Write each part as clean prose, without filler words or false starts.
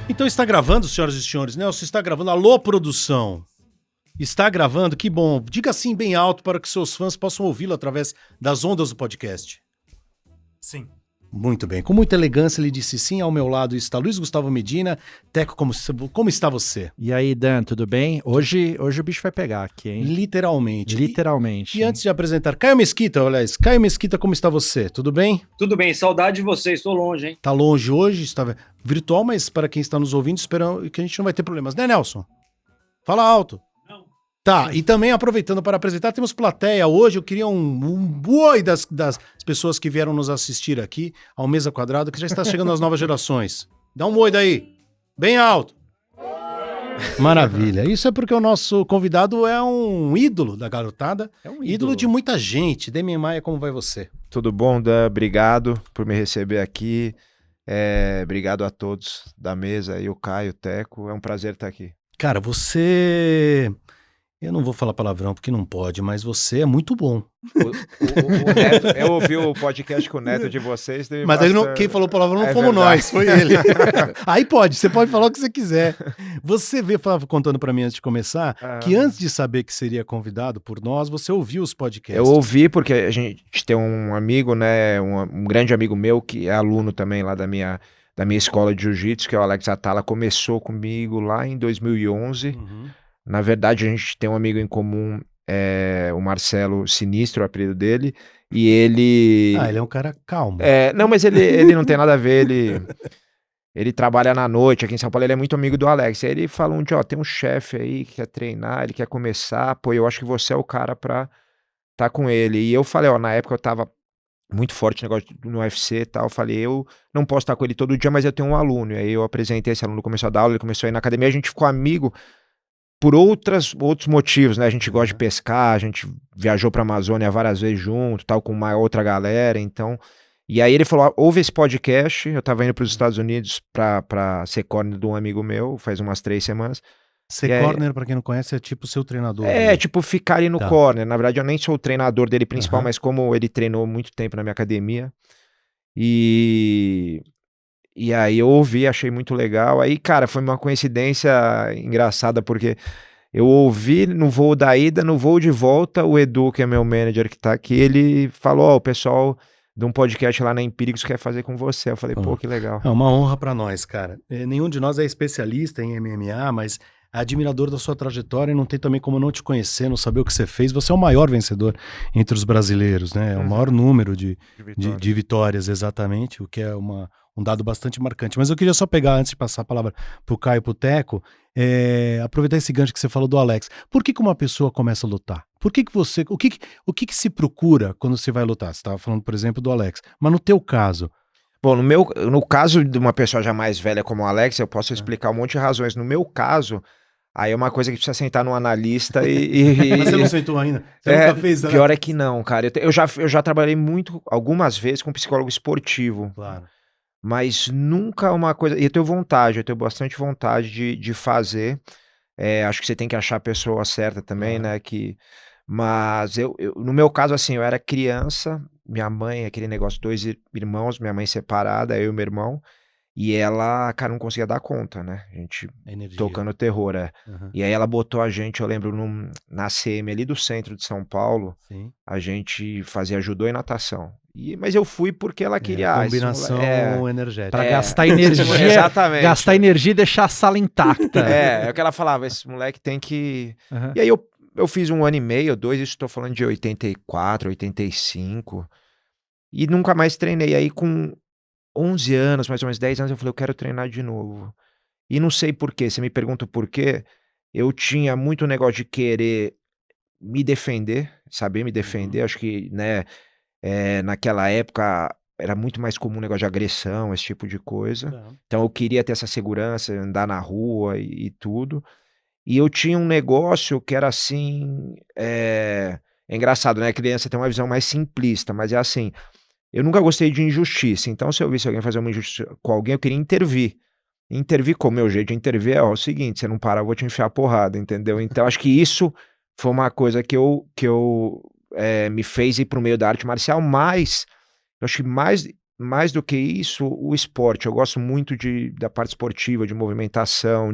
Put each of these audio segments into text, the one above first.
Então está gravando, senhoras e senhores? Nelson está gravando. Alô, produção. Está gravando? Que bom. Diga assim bem alto para que seus fãs possam ouvi-lo através das ondas do podcast. Sim. Muito bem. Com muita elegância ele disse sim. Ao meu lado está Luiz Gustavo Medina. Teco, como está você? E aí, Dan, tudo bem? Hoje o bicho vai pegar aqui, hein? Literalmente. Literalmente. E antes de apresentar, Caio Mesquita, aliás. Caio Mesquita, como está você? Tudo bem? Tudo bem, saudade de vocês, estou longe, hein? Tá longe hoje, está virtual, mas para quem está nos ouvindo, esperando que a gente não vai ter problemas, né, Nelson? Fala alto. Não. Tá, e também aproveitando para apresentar, temos plateia hoje. Eu queria um boi das pessoas que vieram nos assistir aqui ao Mesa Quadrada, que já está chegando às novas gerações. Dá um oi daí, bem alto. Maravilha. Isso é porque o nosso convidado é um ídolo da garotada, É um ídolo de muita gente. Demian Maia, como vai você? Tudo bom, Dan? Obrigado por me receber aqui. Obrigado a todos da mesa e o Caio, o Teco. É um prazer estar aqui. Cara, você... Eu não vou falar palavrão porque não pode, mas você é muito bom. O Neto, eu ouvi o podcast com o Neto de vocês. Mas aí quem falou palavrão não fomos verdade. nós, foi ele. Aí você pode falar o que você quiser. Você estava contando pra mim antes de começar, que antes de saber que seria convidado por nós, você ouviu os podcasts. Eu ouvi porque a gente tem um amigo, né, um grande amigo meu que é aluno também lá da minha escola de jiu-jitsu, que é o Alex Atala, começou comigo lá em 2011. Uhum. Na verdade, a gente tem um amigo em comum, o Marcelo Sinistro, o apelido dele, e ele... Ah, ele é um cara calmo. Não, mas ele não tem nada a ver, ele trabalha na noite aqui em São Paulo, ele é muito amigo do Alex. Aí ele falou tem um chefe aí que quer treinar, ele quer começar, pô, eu acho que você é o cara pra tá com ele. E eu falei, na época eu tava muito forte no UFC e tal, eu falei, eu não posso estar com ele todo dia, mas eu tenho um aluno. E aí eu apresentei esse aluno, começou a dar aula, ele começou a ir na academia, a gente ficou amigo por outros motivos, né? A gente gosta de pescar, a gente viajou pra Amazônia várias vezes junto, tal, com uma outra galera, então... E aí ele falou, ouve esse podcast, eu tava indo pros Estados Unidos pra ser corner de um amigo meu, faz umas 3 semanas. Ser corner, pra quem não conhece, é tipo seu treinador. Tipo ficar ali no corner. Na verdade, eu nem sou o treinador dele principal, mas como ele treinou muito tempo na minha academia. E aí eu ouvi, achei muito legal. Aí, cara, foi uma coincidência engraçada, porque eu ouvi no voo da ida, no voo de volta, o Edu, que é meu manager que tá aqui, ele falou, o pessoal de um podcast lá na Empíricos quer fazer com você. Eu falei, pô, que legal. É uma honra pra nós, cara. Nenhum de nós é especialista em MMA, mas é admirador da sua trajetória e não tem também como não te conhecer, não saber o que você fez. Você é o maior vencedor entre os brasileiros, né? É o maior número de vitórias, exatamente, o que é um dado bastante marcante. Mas eu queria só pegar, antes de passar a palavra pro Caio e pro Teco, aproveitar esse gancho que você falou do Alex. Por que uma pessoa começa a lutar? Por que você... O que se procura quando você vai lutar? Você estava falando, por exemplo, do Alex. Mas no teu caso... Bom, no caso de uma pessoa já mais velha como o Alex, eu posso explicar um monte de razões. No meu caso, aí é uma coisa que precisa sentar num analista Mas você não sentou ainda? Você nunca fez, né? Pior é que não, cara. Eu já trabalhei algumas vezes com psicólogo esportivo. Claro. Mas nunca uma coisa... E eu tenho bastante vontade de fazer. Acho que você tem que achar a pessoa certa também, né? Mas no meu caso, assim, eu era criança, minha mãe, aquele negócio, 2 irmãos, minha mãe separada, eu e meu irmão, e ela, cara, não conseguia dar conta, né? A gente tocando terror, E aí ela botou a gente, eu lembro, na CM ali do centro de São Paulo, Sim. a gente fazia judô e natação. Mas eu fui porque ela queria... combinação energética. Pra gastar energia, exatamente. Gastar energia e deixar a sala intacta. É o que ela falava, esse moleque tem que... E aí eu fiz 1 ano e meio, 2, isso estou falando de 84, 85, e nunca mais treinei. Aí com 11 anos, mais ou menos 10 anos, eu falei, eu quero treinar de novo. E não sei por quê, você me pergunta o porquê, eu tinha muito negócio de querer me defender, saber me defender, acho que, né, naquela época era muito mais comum o negócio de agressão, esse tipo de coisa. Então eu queria ter essa segurança, andar na rua e tudo. E eu tinha um negócio que era assim, é engraçado, né? A criança tem uma visão mais simplista, mas é assim, eu nunca gostei de injustiça, então se eu visse alguém fazer uma injustiça com alguém, eu queria intervir. Intervir como? Meu jeito de intervir é o seguinte, você não parar, eu vou te enfiar a porrada, entendeu? Então acho que isso foi uma coisa que me fez ir pro meio da arte marcial, mas eu acho que mais mais do que isso, o esporte. Eu gosto muito da parte esportiva, de movimentação,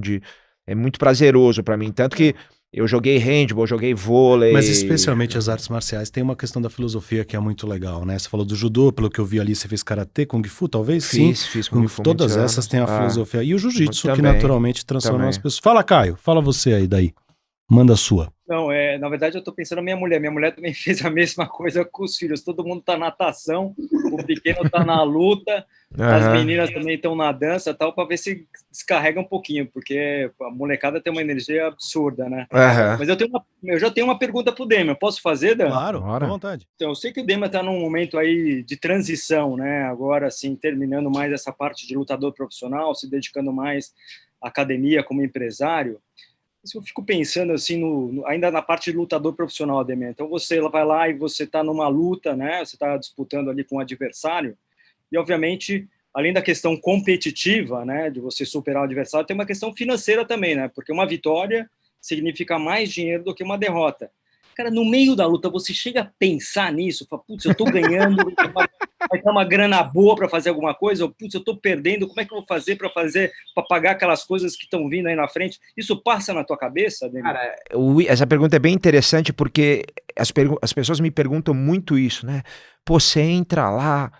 é muito prazeroso pra mim. Tanto que eu joguei handball, joguei vôlei. Mas especialmente as artes marciais, tem uma questão da filosofia que é muito legal, né? Você falou do judô, pelo que eu vi ali, você fez karatê, kung fu, talvez? Fiz Kung Fu Todas muitos essas anos. têm a filosofia. E o jiu-jitsu, que também, naturalmente transforma também. as pessoas. Fala, Caio, fala você aí daí. Manda a sua. Não, na verdade eu tô pensando na minha mulher. Minha mulher também fez a mesma coisa com os filhos. Todo mundo tá na natação, o pequeno tá na luta, as meninas também estão na dança e tal, para ver se descarrega um pouquinho, porque a molecada tem uma energia absurda, né? Mas eu já tenho uma pergunta pro Demian. Posso fazer, Dan? Claro, à vontade. Então, eu sei que o Demian tá num momento aí de transição, né? Agora, assim, terminando mais essa parte de lutador profissional, se dedicando mais à academia como empresário. Eu fico pensando assim ainda na parte de lutador profissional, Ademir. Então você vai lá e você está numa luta, né? Você está disputando ali com um adversário e obviamente além da questão competitiva, né, de você superar o adversário, tem uma questão financeira também, né? Porque uma vitória significa mais dinheiro do que uma derrota. Cara, no meio da luta você chega a pensar nisso, fala, putz, eu tô ganhando, vai ter uma grana boa para fazer alguma coisa, ou putz, eu tô perdendo, como é que eu vou fazer para pagar aquelas coisas que estão vindo aí na frente? Isso passa na tua cabeça, Ademir? Cara, essa pergunta é bem interessante porque as pessoas me perguntam muito isso, né? Pô, você entra lá,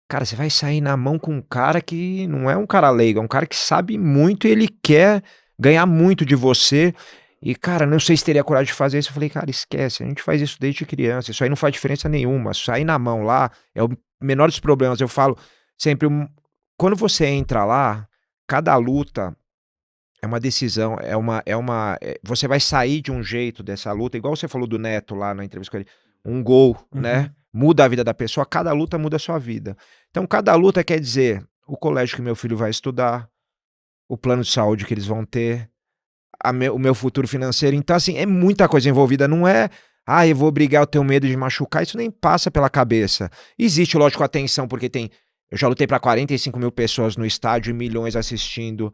cara, você vai sair na mão com um cara que não é um cara leigo, é um cara que sabe muito e ele quer ganhar muito de você. E, cara, não sei se teria coragem de fazer isso. Eu falei, cara, esquece, a gente faz isso desde criança, isso aí não faz diferença nenhuma. Sair na mão lá é o menor dos problemas. Eu falo sempre, quando você entra lá, cada luta é uma decisão, você vai sair de um jeito dessa luta, igual você falou do Neto lá na entrevista com ele, um gol, né? Muda a vida da pessoa, cada luta muda a sua vida. Então, cada luta quer dizer o colégio que meu filho vai estudar, o plano de saúde que eles vão ter, o meu futuro financeiro. Então, assim, é muita coisa envolvida. Não é, eu vou brigar, eu tenho medo de machucar. Isso nem passa pela cabeça. Existe, lógico, a tensão, porque eu já lutei para 45 mil pessoas no estádio e milhões assistindo,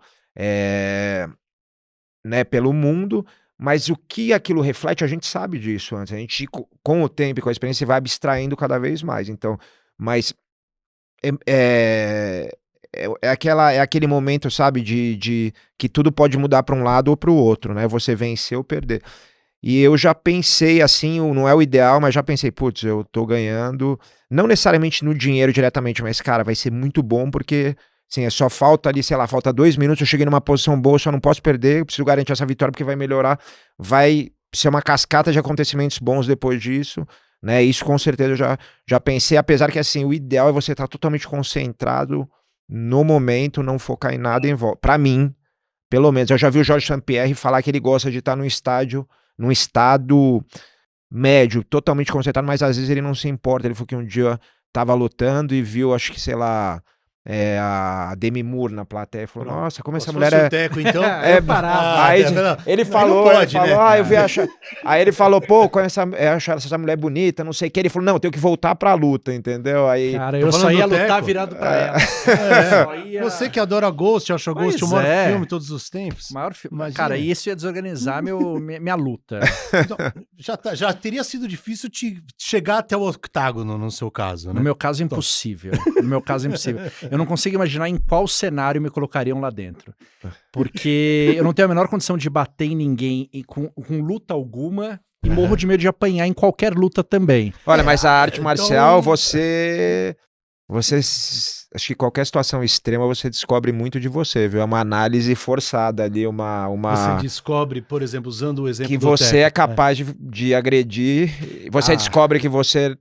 né, pelo mundo. Mas o que aquilo reflete, a gente sabe disso antes. A gente, com o tempo e com a experiência, vai abstraindo cada vez mais. Então, mas é aquele momento, sabe, de que tudo pode mudar para um lado ou para o outro, né? Você vencer ou perder. E eu já pensei assim, não é o ideal, mas já pensei, putz, eu tô ganhando, não necessariamente no dinheiro diretamente, mas, cara, vai ser muito bom porque, assim, só falta ali, sei lá, falta 2 minutos, eu cheguei numa posição boa, só não posso perder, eu preciso garantir essa vitória porque vai melhorar, vai ser uma cascata de acontecimentos bons depois disso, né? Isso com certeza eu já pensei, apesar que, assim, o ideal é você estar totalmente concentrado no momento, não focar em nada em volta. Pra mim, pelo menos, eu já vi o Jorge St-Pierre falar que ele gosta de estar num estado médio, totalmente concentrado, mas às vezes ele não se importa. Ele falou que um dia tava lutando e viu, acho que, sei lá, a Demi Moore na plateia e falou, nossa, como essa mulher é... Teco, então... Aí ele falou, eu vi achar... Aí ele falou, pô, achar essa mulher bonita, não sei o que. Ele falou, não, eu tenho que voltar pra luta, entendeu? Aí... Cara, eu só ia lutar virado pra ela. Você que adora Ghost, achou Ghost o maior filme de todos os tempos. Maior filme. Cara, isso ia desorganizar minha luta. Então, já teria sido difícil chegar até o octágono, no seu caso, né? No meu caso, impossível. No meu caso, impossível. Eu não consigo imaginar em qual cenário me colocariam lá dentro. Porque eu não tenho a menor condição de bater em ninguém com luta alguma e morro de medo de apanhar em qualquer luta também. Olha, mas a arte marcial, você acho que qualquer situação extrema você descobre muito de você, viu? É uma análise forçada ali, Você descobre, por exemplo, usando o exemplo que do você Teco, é capaz de agredir, você descobre que você...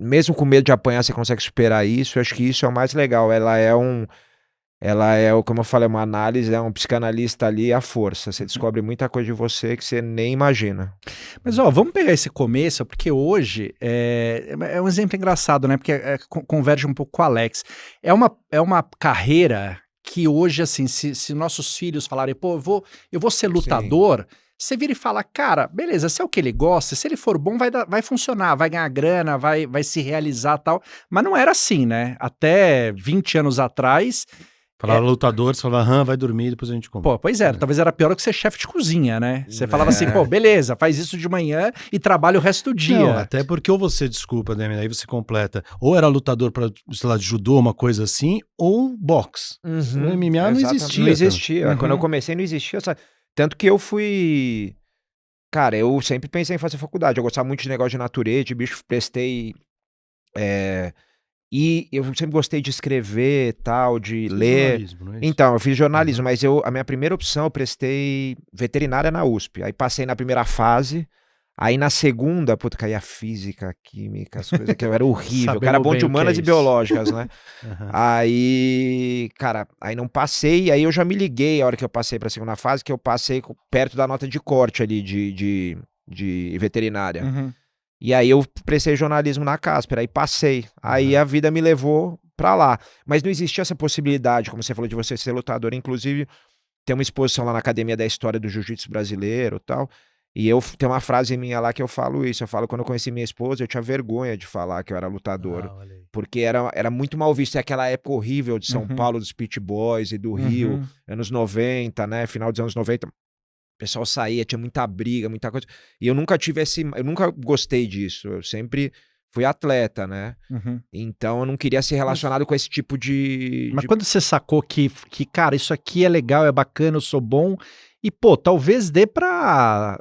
Mesmo com medo de apanhar, você consegue superar isso. Eu acho que isso é o mais legal. Ela é, como eu falei, uma análise, é um psicanalista ali à força. Você descobre muita coisa de você que você nem imagina. Mas, vamos pegar esse começo, porque hoje é um exemplo engraçado, né? Porque converge um pouco com o Alex. É uma carreira que hoje, assim, se nossos filhos falarem, pô, eu vou ser lutador... Sim. Você vira e fala, cara, beleza, se é o que ele gosta, se ele for bom, vai funcionar, vai ganhar grana, vai se realizar e tal. Mas não era assim, né? Até 20 anos atrás, Falava lutador, você falava, vai dormir, depois a gente come. Pô, pois é, talvez era pior do que ser chefe de cozinha, né? Você falava assim, pô, beleza, faz isso de manhã e trabalha o resto do dia. Não, até porque ou você, desculpa, Demi, aí você completa, ou era lutador pra, sei lá, de judô, uma coisa assim, ou boxe. O MMA não existia. Não existia. Uhum. Quando eu comecei, não existia. Tanto que eu fui... Cara, eu sempre pensei em fazer faculdade. Eu gostava muito de negócio de natureza, de bicho, prestei... E eu sempre gostei de escrever, tal, de ler. Jornalismo, não é isso? Então, eu fiz jornalismo, mas a minha primeira opção eu prestei veterinária na USP. Aí passei na primeira fase, aí na segunda, puta, caía física, química, as coisas que eu era horrível. Eu era bom de humanas e biológicas, né? Aí, cara, aí não passei, aí eu já me liguei a hora que eu passei pra segunda fase, que eu passei perto da nota de corte ali de veterinária. E aí eu prestei jornalismo na Casper, aí passei. Aí a vida me levou pra lá. Mas não existia essa possibilidade, como você falou, de você ser lutador. Inclusive, tem uma exposição lá na Academia da História do Jiu-Jitsu Brasileiro e tal. E tem uma frase minha lá que eu falo isso. Eu falo, quando eu conheci minha esposa, eu tinha vergonha de falar que eu era lutador. Porque era muito mal visto. É aquela época horrível de São Paulo, dos Pit Boys e do Rio, anos 90, né? Final dos anos 90. O pessoal saía, tinha muita briga, muita coisa. E eu nunca eu nunca gostei disso. Eu sempre fui atleta, né? Então eu não queria ser relacionado com esse tipo de... Mas quando você sacou que, cara, isso aqui é legal, é bacana, eu sou bom, e pô, talvez dê pra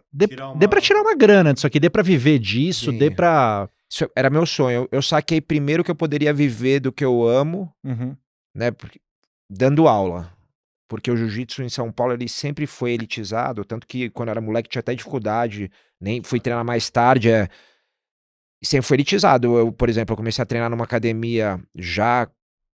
tirar uma grana disso aqui, dê pra viver disso, dê pra... Isso era meu sonho. Eu saquei primeiro que eu poderia viver do que eu amo, né? Dando aula. Porque o jiu-jitsu em São Paulo, ele sempre foi elitizado, tanto que quando eu era moleque tinha até dificuldade, nem fui treinar mais tarde, sempre foi elitizado. Eu, por exemplo, eu comecei a treinar numa academia já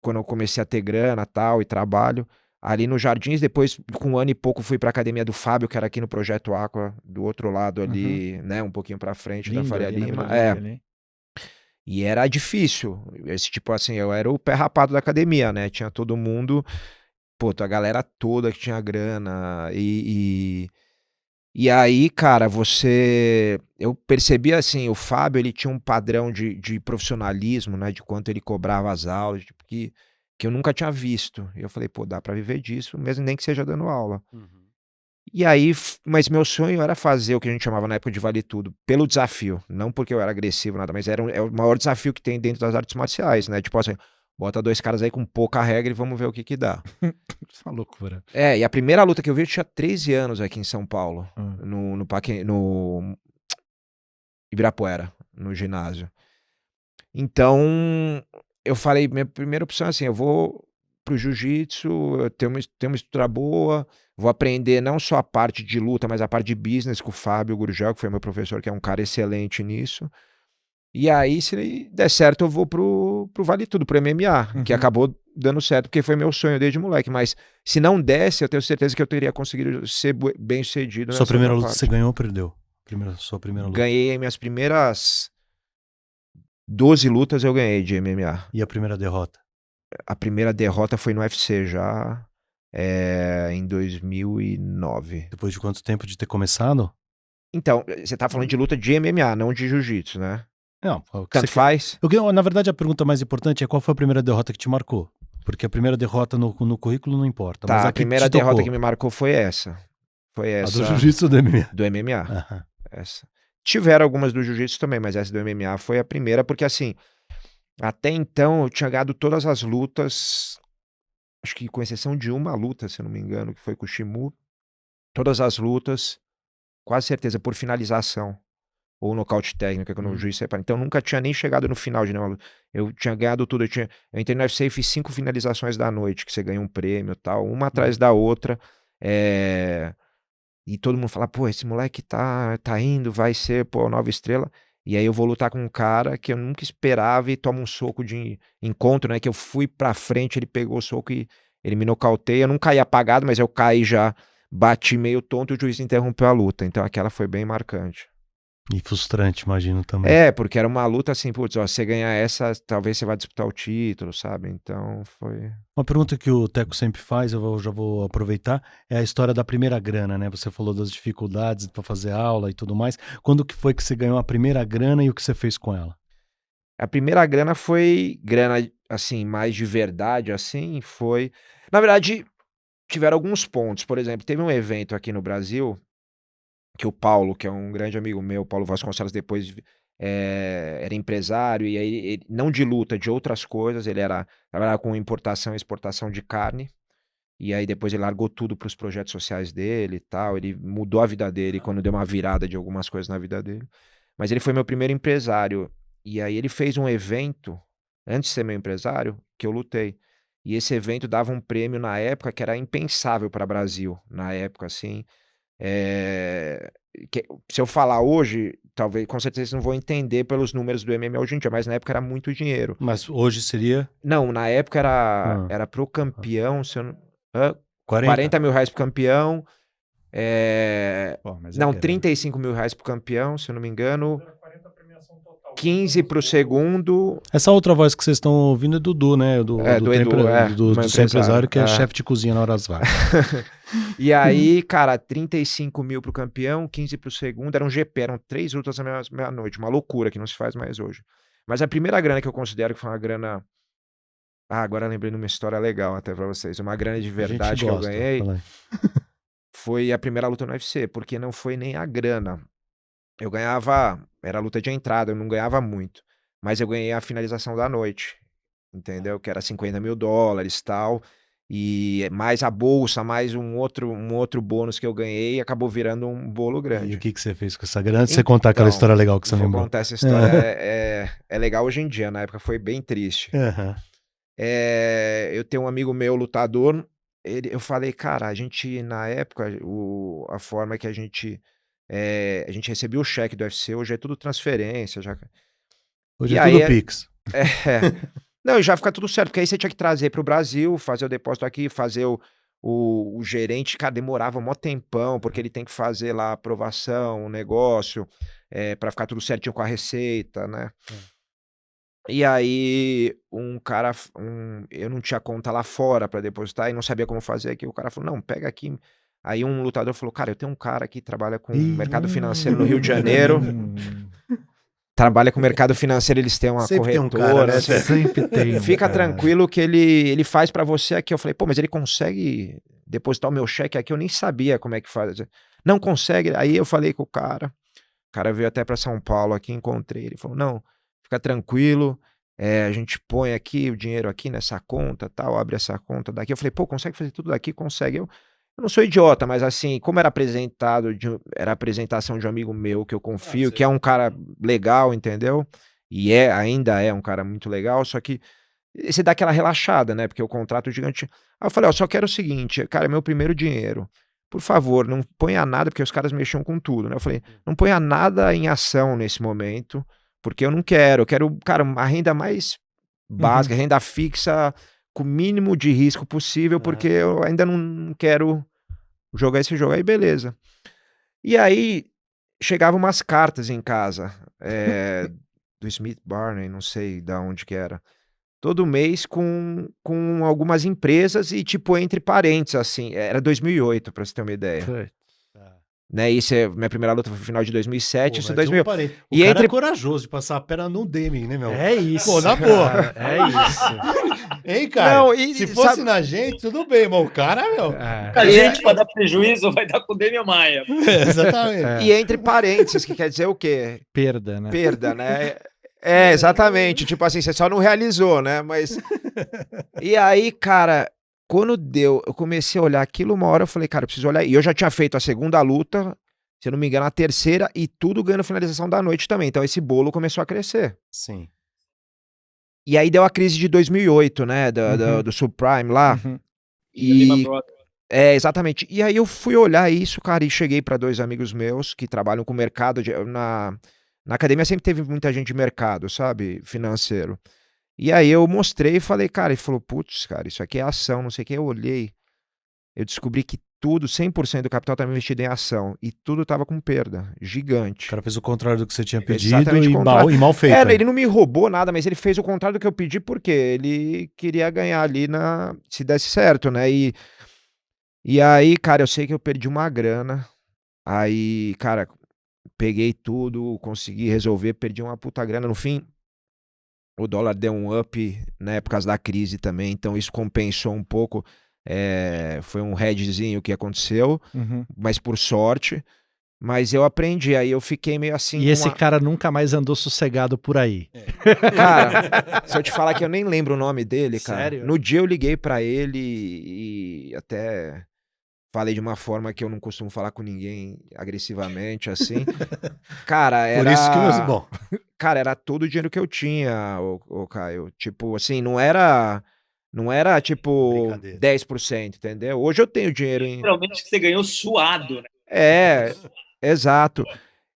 quando eu comecei a ter grana tal, e trabalho, ali nos Jardins. Depois, com 1 ano e pouco, fui pra academia do Fábio, que era aqui no Projeto Aqua, do outro lado ali, né, um pouquinho pra frente da Faria Lima. E era difícil, esse tipo assim, eu era o pé rapado da academia, né, tinha todo mundo... Pô, a galera toda que tinha grana, e aí, cara, eu percebi assim, o Fábio, ele tinha um padrão de profissionalismo, né, de quanto ele cobrava as aulas, tipo, que eu nunca tinha visto, e eu falei, pô, dá pra viver disso, mesmo nem que seja dando aula. E aí, mas meu sonho era fazer o que a gente chamava na época de vale tudo, pelo desafio, não porque eu era agressivo, nada, mas é o maior desafio que tem dentro das artes marciais, né, tipo assim, bota 2 caras aí com pouca regra e vamos ver o que dá. Isso é uma loucura. E a primeira luta que eu vi, eu tinha 13 anos aqui em São Paulo, no Ibirapuera, no ginásio. Então, eu falei, minha primeira opção é assim, eu vou pro jiu-jitsu, eu tenho uma estrutura boa, vou aprender não só a parte de luta, mas a parte de business com o Fábio Gurgel, que foi meu professor, que é um cara excelente nisso. E aí, se der certo, eu vou pro Vale Tudo, pro MMA, que acabou dando certo, porque foi meu sonho desde moleque. Mas se não desse, eu tenho certeza que eu teria conseguido ser bem sucedido. Sua primeira luta você ganhou ou perdeu? Sua primeira luta. Ganhei minhas primeiras 12 lutas, eu ganhei de MMA. E a primeira derrota? A primeira derrota foi no UFC já, em 2009. Depois de quanto tempo de ter começado? Então, você tá falando de luta de MMA, não de jiu-jitsu, né? Não, tanto faz. Na verdade, a pergunta mais importante é qual foi a primeira derrota que te marcou? Porque a primeira derrota no currículo não importa. Tá, mas a primeira derrota que me marcou foi essa. A do jiu-jitsu ou do MMA? Do MMA. Essa. Tiveram algumas do jiu-jitsu também, mas essa do MMA foi a primeira, porque assim, até então eu tinha ganhado todas as lutas, acho que com exceção de uma luta, se eu não me engano, que foi com o Shimu. Todas as lutas, quase certeza, por finalização. Ou nocaute técnico, quando o juiz separa. Então, eu nunca tinha nem chegado no final de nenhuma luta. Eu tinha ganhado tudo. Eu entrei no UFC e fiz 5 finalizações da noite, que você ganha um prêmio e tal, uma atrás da outra. E todo mundo fala, pô, esse moleque tá indo, vai ser, pô, nova estrela. E aí eu vou lutar com um cara que eu nunca esperava e toma um soco de encontro, né? Que eu fui pra frente, ele pegou o soco e ele me nocauteia. Eu não caí apagado, mas eu caí já, bati meio tonto e o juiz interrompeu a luta. Então, aquela foi bem marcante. E frustrante, imagino também. Porque era uma luta assim, putz, ó, você ganhar essa, talvez você vá disputar o título, sabe? Então foi... Uma pergunta que o Teco sempre faz, já vou aproveitar, é a história da primeira grana, né? Você falou das dificuldades para fazer aula e tudo mais. Quando que foi que você ganhou a primeira grana e o que você fez com ela? A primeira grana foi grana, assim, mais de verdade, assim, foi... Na verdade, tiveram alguns pontos. Por exemplo, teve um evento aqui no Brasil que o Paulo, que é um grande amigo meu, Paulo Vasconcelos, depois era empresário, e aí ele, não de luta, de outras coisas, ele trabalhava com importação e exportação de carne, e aí depois ele largou tudo para os projetos sociais dele e tal, ele mudou a vida dele quando deu uma virada de algumas coisas na vida dele, mas ele foi meu primeiro empresário, e aí ele fez um evento, antes de ser meu empresário, que eu lutei, e esse evento dava um prêmio na época que era impensável para o Brasil, na época, assim, se eu falar hoje, talvez, com certeza vocês não vão entender pelos números do MMA hoje em dia, mas na época era muito dinheiro. Mas hoje seria? Não, na época era pro campeão, se eu não, 40? 40 mil reais pro campeão, Pô, mas não, grana. 35 mil reais pro campeão, se eu não me engano, 15 pro segundo. Essa outra voz que vocês estão ouvindo é do Dudu, né? Do Edu, do seu empresário, que é é. chefe de cozinha na Horas Vagas. E aí, cara, 35 mil pro campeão, 15 pro segundo, era um GP, eram 3 lutas na mesma noite, uma loucura que não se faz mais hoje. Mas a primeira grana que eu considero que foi uma grana... agora eu lembrei de uma história legal até pra vocês. Uma grana de verdade que eu ganhei foi a primeira luta no UFC, porque não foi nem a grana. Eu ganhava, era luta de entrada, eu não ganhava muito, mas eu ganhei a finalização da noite, entendeu? Que era 50 mil dólares e tal, e mais a bolsa, mais um outro bônus que eu ganhei, acabou virando um bolo E grande. o que você fez com essa grana? Antes de você contar aquela história legal que você vou lembrou. contar essa história, é legal hoje em dia, na época foi bem triste. Uhum. Eu tenho um amigo meu, lutador, eu falei, cara, a gente, na época, a forma que a gente recebia o cheque do UFC, hoje é tudo transferência. Hoje E é aí tudo Pix. Não, e já fica tudo certo, porque aí você tinha que trazer para o Brasil, fazer o depósito aqui, fazer o gerente, cara, demorava um mó tempão, porque ele tem que fazer lá a aprovação, o negócio, para ficar tudo certinho com a receita, né? E aí, eu não tinha conta lá fora para depositar e não sabia como fazer aqui. O cara falou, não, pega aqui. Aí um lutador falou, cara, eu tenho um cara que trabalha com mercado financeiro no Rio de Janeiro. Trabalha com mercado financeiro, eles têm uma Sempre tem um corretora. cara, né? Sempre tem. Fica cara. tranquilo que ele faz para você aqui. Eu falei, pô, mas ele consegue depositar o meu cheque aqui? Eu nem sabia como é que faz. Não consegue. Aí eu falei com o cara veio até para São Paulo aqui, encontrei. Ele falou, não, fica tranquilo, a gente põe aqui o dinheiro aqui nessa conta, tal, abre essa conta daqui. Eu falei, pô, consegue fazer tudo daqui? Consegue. Eu não sou idiota, mas assim, como era era a apresentação de um amigo meu que eu confio, que é um cara legal, entendeu? E ainda é um cara muito legal, só que você dá aquela relaxada, né? Porque o contrato gigante... Aí eu falei, ó, só quero o seguinte, cara, é meu primeiro dinheiro. Por favor, não ponha nada, porque os caras mexiam com tudo, né? Eu falei, não ponha nada em ação nesse momento, porque eu quero, cara, uma renda mais básica, renda fixa, com o mínimo de risco possível, porque eu ainda não quero jogar esse jogo. Aí, beleza. E aí, chegavam umas cartas em casa, do Smith Barney, não sei de onde que era, todo mês com algumas empresas e, tipo, entre parênteses, assim, era 2008, pra você ter uma ideia. Né, isso minha primeira luta foi no final de 2007, isso é 2008. O cara é corajoso de passar a perna no Demi, né, meu? É isso. Pô, na boa. É isso. Hein, cara? Não, se fosse na gente, tudo bem, mas o cara, meu... A gente, pra dar prejuízo, vai dar com o Demian Maia. Exatamente. E entre parênteses, que quer dizer o quê? Perda, né? Perda, né? Exatamente. Tipo assim, você só não realizou, né? Mas... E aí, cara, quando eu comecei a olhar aquilo, uma hora eu falei, cara, eu preciso olhar. E eu já tinha feito a segunda luta, se eu não me engano, a terceira, e tudo ganhando finalização da noite também. Então esse bolo começou a crescer. Sim. E aí deu a crise de 2008, né? Do subprime lá. E... exatamente. E aí eu fui olhar isso, cara, e cheguei para 2 amigos meus que trabalham com mercado. Na academia sempre teve muita gente de mercado, sabe? Financeiro. E aí eu mostrei e falei, cara, ele falou, putz, cara, isso aqui é ação, não sei o que. Eu olhei, eu descobri que tudo, 100% do capital estava investido em ação e tudo estava com perda, gigante. O cara fez o contrário do que você tinha pedido e mal feito. Ele não me roubou nada, mas ele fez o contrário do que eu pedi, porque ele queria ganhar ali se desse certo, né? E aí, cara, eu sei que eu perdi uma grana, aí, cara, peguei tudo, consegui resolver, perdi uma puta grana, no fim... O dólar deu um up, né, por causa da crise também, então isso compensou um pouco Foi um hedgezinho que aconteceu, mas por sorte. Mas eu aprendi, aí eu fiquei meio assim... E esse cara nunca mais andou sossegado por aí. Cara, se eu te falar que eu nem lembro o nome dele, cara. Sério? No dia eu liguei pra ele e até falei de uma forma que eu não costumo falar com ninguém agressivamente, assim. Cara, Por isso que, bom, Cara, era todo o dinheiro que eu tinha, o Caio. Tipo, assim, não era tipo brincadeira. 10%, entendeu? Hoje eu tenho dinheiro em... Geralmente que você ganhou suado, né? Exato.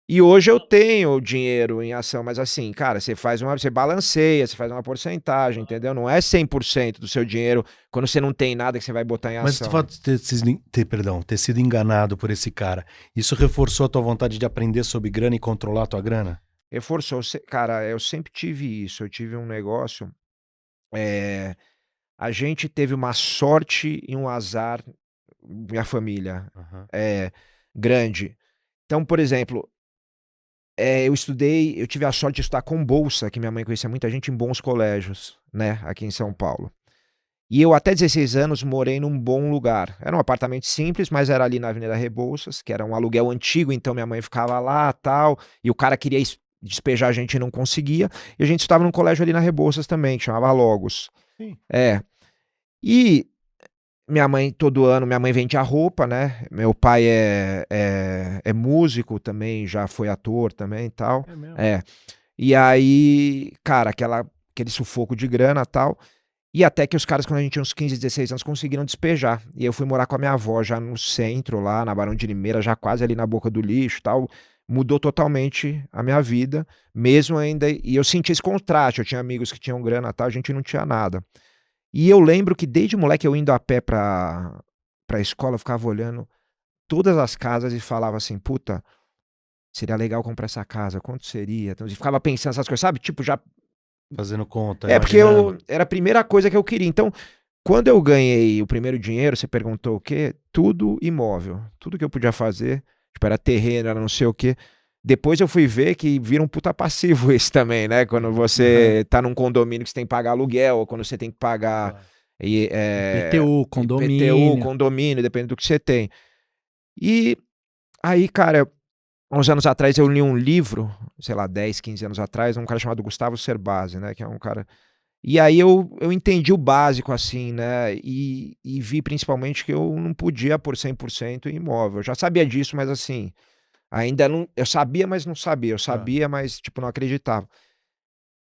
E hoje eu tenho dinheiro em ação, mas assim, cara, você balanceia, você faz uma porcentagem, entendeu? Não é 100% do seu dinheiro quando você não tem nada que você vai botar em Mas ação. o fato de ter sido enganado por esse cara, isso reforçou a tua vontade de aprender sobre grana e controlar a tua grana? Reforçou, cara, eu sempre tive isso, eu tive um negócio, a gente teve uma sorte e um azar, minha família, grande. Então, por exemplo, eu tive a sorte de estudar com bolsa, que minha mãe conhecia muita gente em bons colégios, né, aqui em São Paulo. E eu até 16 anos morei num bom lugar. Era um apartamento simples, mas era ali na Avenida Rebouças, que era um aluguel antigo, então minha mãe ficava lá, tal, e o cara queria despejar a gente e não conseguia. E a gente estava num colégio ali na Rebouças também, que chamava Logos. Sim. E minha mãe, todo ano, minha mãe vende a roupa, né? Meu pai é músico também, já foi ator também e tal. É mesmo? E aí, cara, aquele sufoco de grana e tal. E até que os caras, quando a gente tinha uns 15, 16 anos, conseguiram despejar. E eu fui morar com a minha avó já no centro, lá na Barão de Limeira, já quase ali na boca do lixo e tal. Mudou totalmente a minha vida, mesmo ainda. E eu senti esse contraste. Eu tinha amigos que tinham grana e tal, a gente não tinha nada. E eu lembro que desde moleque eu indo a pé pra escola, eu ficava olhando todas as casas e falava assim, puta, seria legal comprar essa casa, quanto seria? Então, eu ficava pensando essas coisas, sabe? Tipo, já... Fazendo conta, porque era a primeira coisa que eu queria. Então, quando eu ganhei o primeiro dinheiro, você perguntou o quê? Tudo imóvel. Tudo que eu podia fazer, tipo, era terreno, era não sei o quê. Depois eu fui ver que vira um puta passivo esse também, né? Quando você tá num condomínio que você tem que pagar aluguel, ou quando você tem que pagar IPTU, condomínio. Depende do que você tem. E aí, cara, uns anos atrás eu li um livro, sei lá, 10, 15 anos atrás, um cara chamado Gustavo Cerbasi, né? Que é um cara... E aí eu entendi o básico, assim, né? E vi principalmente que eu não podia pôr 100% em imóvel. Eu já sabia disso, mas assim... Ainda não... Eu sabia, mas não sabia. Eu sabia, mas, tipo, não acreditava.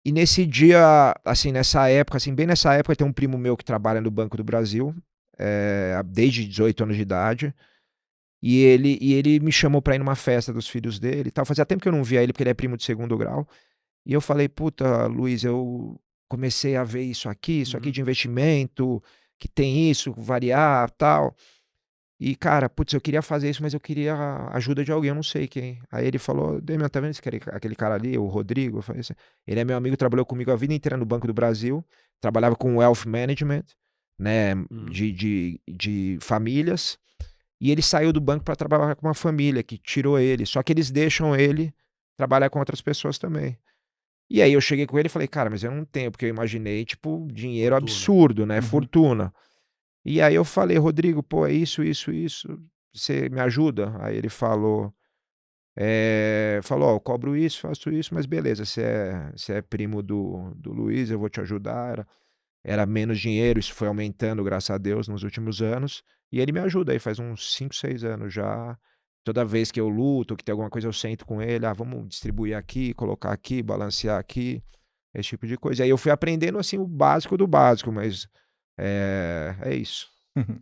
E nesse dia, assim, nessa época, assim, bem nessa época, tem um primo meu que trabalha no Banco do Brasil, desde 18 anos de idade. E ele me chamou pra ir numa festa dos filhos dele e tal. Fazia tempo que eu não via ele, porque ele é primo de segundo grau. E eu falei, puta, Luiz, eu comecei a ver isso aqui de investimento, que tem isso, variar, tal. E, cara, putz, eu queria fazer isso, mas eu queria a ajuda de alguém, eu não sei quem. Aí ele falou, Damian, tá vendo aquele cara ali, o Rodrigo? Eu falei assim, ele é meu amigo, trabalhou comigo a vida inteira no Banco do Brasil, trabalhava com Wealth Management, né, de famílias, e ele saiu do banco para trabalhar com uma família que tirou ele, só que eles deixam ele trabalhar com outras pessoas também. E aí eu cheguei com ele e falei, cara, mas eu não tenho, porque eu imaginei, tipo, dinheiro absurdo, né, fortuna. E aí eu falei, Rodrigo, pô, é isso, você me ajuda? Aí ele falou, ó, eu cobro isso, faço isso, mas beleza, você é primo do Luiz, eu vou te ajudar. Era menos dinheiro, isso foi aumentando, graças a Deus, nos últimos anos. E ele me ajuda aí, faz uns 5, 6 anos já. Toda vez que eu luto, que tem alguma coisa, eu sento com ele, vamos distribuir aqui, colocar aqui, balancear aqui, esse tipo de coisa. Aí eu fui aprendendo, assim, o básico do básico, mas... É isso.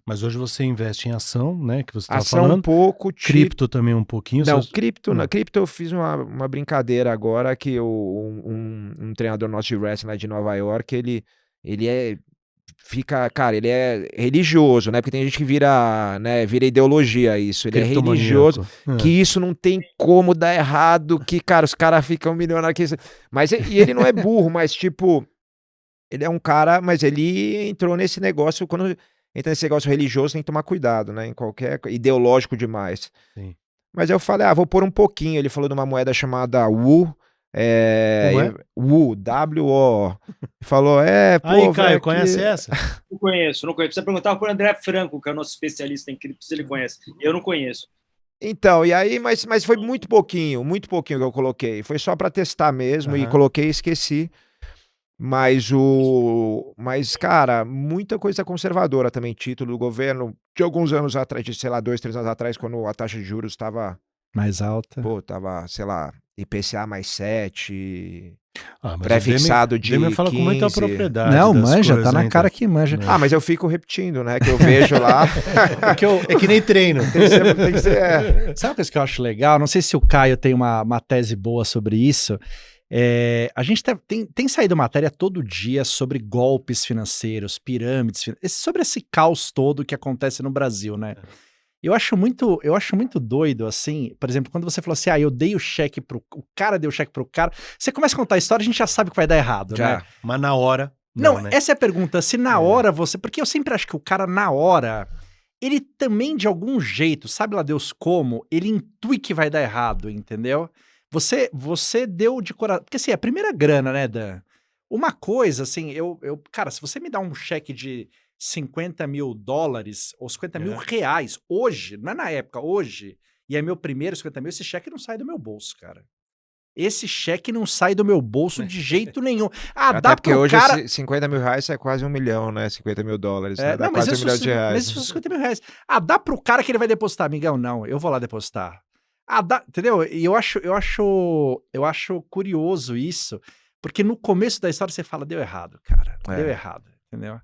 Mas hoje você investe em ação, né? Que você estava Ação falando. um pouco. Cripto também um pouquinho. Não, cripto eu fiz uma brincadeira agora que um treinador nosso de wrestling lá de Nova York, ele fica, ele é religioso, né? Porque tem gente que vira ideologia isso. Ele é religioso, que isso não tem como dar errado, que, cara, os caras ficam milionários. Mas ele não é burro, mas tipo... Ele é um cara, mas ele entrou nesse negócio, quando entra nesse negócio religioso, tem que tomar cuidado, né? Em qualquer ideológico demais. Sim. Mas eu falei, vou pôr um pouquinho. Ele falou de uma moeda chamada Wu, Como é? W-O. Falou, pô, Aí, Caio, velho, conhece essa? Não conheço. Precisa perguntar para o André Franco, que é o nosso especialista em cripto, se ele conhece. Eu não conheço. Então, e aí, mas foi muito pouquinho que eu coloquei. Foi só para testar mesmo, e coloquei e esqueci. Mas, cara, muita coisa conservadora também, título do governo. De alguns anos atrás, sei lá, 2, 3 anos atrás, quando a taxa de juros estava mais alta. Pô, tava, sei lá, IPCA mais 7, mas pré-fixado de Demian fala 15. com muita propriedade. Não, das manja, coisas, tá na né, cara então. que manja. Mas eu fico repetindo, né? Que eu vejo lá. É que nem treino. Tem que ser. Sabe uma coisa que eu acho legal? Não sei se o Caio tem uma tese boa sobre isso. A gente tem saído matéria todo dia sobre golpes financeiros, pirâmides, sobre esse caos todo que acontece no Brasil, né? Eu acho muito doido, assim, por exemplo, quando você falou assim, eu dei o cheque o cara deu o cheque pro cara, você começa a contar a história, a gente já sabe que vai dar errado, né? Mas na hora, não, né? Essa é a pergunta, se na hora porque eu sempre acho que o cara na hora, ele também de algum jeito, sabe lá Deus como, ele intui que vai dar errado, entendeu? Você deu de coração, porque assim, é a primeira grana, né, Dan? Uma coisa, assim, cara, se você me dá um cheque de $50 mil ou 50 mil reais hoje, não é na época, hoje, e é meu primeiro 50 mil, esse cheque não sai do meu bolso, cara. Esse cheque não sai do meu bolso de jeito nenhum. Até dá porque pro hoje cara... 50 mil reais é quase $1 milhão, né? 50 mil dólares, né? Dá não, mas quase $1 milhão de reais. Mas isso são 50 mil reais. Dá pro cara que ele vai depositar, amigão? Não, eu vou lá depositar. Entendeu? E eu acho curioso isso, porque no começo da história você fala, deu errado, cara. Deu errado, entendeu?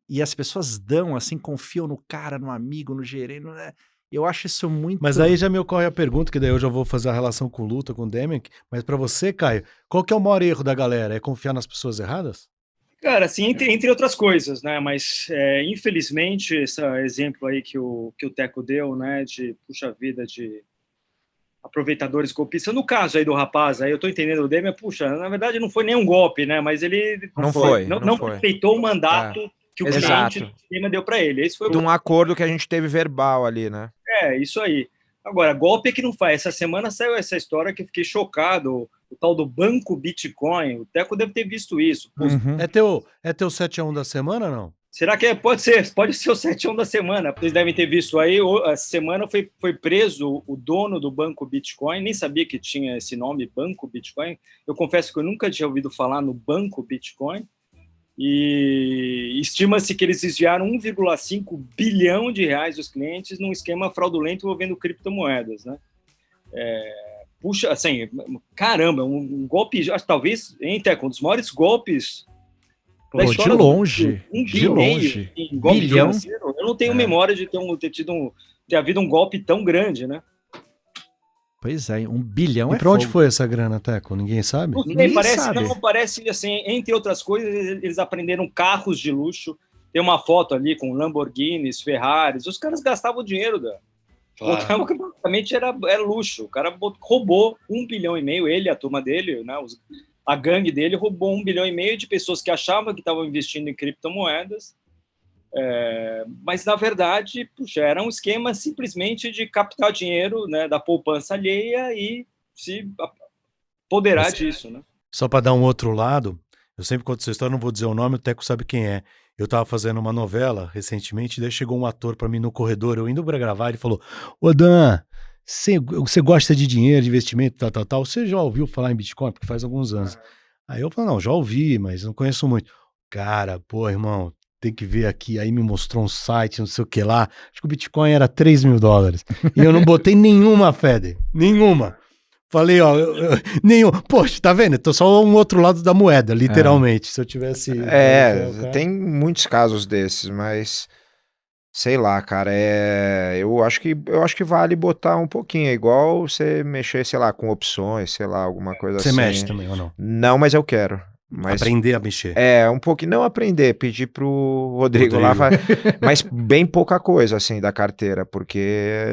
E as pessoas dão, assim, confiam no cara, no amigo, no gerente, né? Eu acho isso muito... Mas aí já me ocorre a pergunta, que daí eu já vou fazer a relação com o Luta, com o Demian, mas pra você, Caio, qual que é o maior erro da galera? É confiar nas pessoas erradas? Cara, assim, entre outras coisas, né? Mas, infelizmente, esse exemplo aí que o Teco deu, né? De, puxa vida, de aproveitadores golpistas. No caso aí do rapaz, aí eu tô entendendo o Demian, puxa, na verdade não foi nenhum golpe, né? Mas ele não respeitou o mandato que o cliente do sistema deu para ele. Esse foi de um acordo que a gente teve verbal ali, né? Isso aí. Agora, golpe é que não faz. Essa semana saiu essa história que eu fiquei chocado, o tal do Banco Bitcoin. O Teco deve ter visto isso. É teu 7x1 da semana, não? Será que pode ser o 7x1 da semana. Vocês devem ter visto aí, essa semana foi preso o dono do Banco Bitcoin, nem sabia que tinha esse nome, Banco Bitcoin. Eu confesso que eu nunca tinha ouvido falar no Banco Bitcoin, e estima-se que eles desviaram 1,5 bilhão de reais dos clientes num esquema fraudulento envolvendo criptomoedas, né? Puxa, assim, caramba, um golpe, talvez, um dos maiores golpes da história de longe, de longe. Em golpe financeiro, eu não tenho memória de ter havido um golpe tão grande, né? Pois é, 1 bilhão e pra onde foi essa grana, Teco? Ninguém sabe? Ninguém sabe. Parece, assim, entre outras coisas, eles aprenderam carros de luxo. Tem uma foto ali com Lamborghinis, Ferraris. Os caras gastavam dinheiro, Claro. Basicamente era luxo. O cara roubou 1,5 bilhão, ele, a turma dele, né? A gangue dele roubou 1,5 bilhão de pessoas que achavam que estavam investindo em criptomoedas. Mas, na verdade, puxa, era um esquema simplesmente de captar dinheiro, né, da poupança alheia e se apoderar disso, né? Só para dar um outro lado, eu sempre conto essa história, não vou dizer o nome, o Teco sabe quem é. Eu estava fazendo uma novela recentemente, daí chegou um ator para mim no corredor, eu indo para gravar, ele falou: "Ô Dan, você gosta de dinheiro, de investimento, tal, você já ouviu falar em Bitcoin? Porque faz alguns anos." Aí eu falei: "Não, já ouvi, mas não conheço muito." Cara, pô, irmão, tem que ver aqui. Aí me mostrou um site, não sei o que lá. Acho que o Bitcoin era $3 mil. E eu não botei nenhuma fé, nenhuma. Falei, nenhum. Poxa, tá vendo? Eu tô só um outro lado da moeda, literalmente. Se eu tivesse... tem muitos casos desses, mas... Sei lá, cara, eu acho que vale botar um pouquinho. É igual você mexer, sei lá, com opções, sei lá, alguma coisa assim. Você mexe também, ou não? Não, mas eu quero. Aprender a mexer. Um pouquinho, não aprender, pedir pro Rodrigo lá, mas bem pouca coisa, assim, da carteira, porque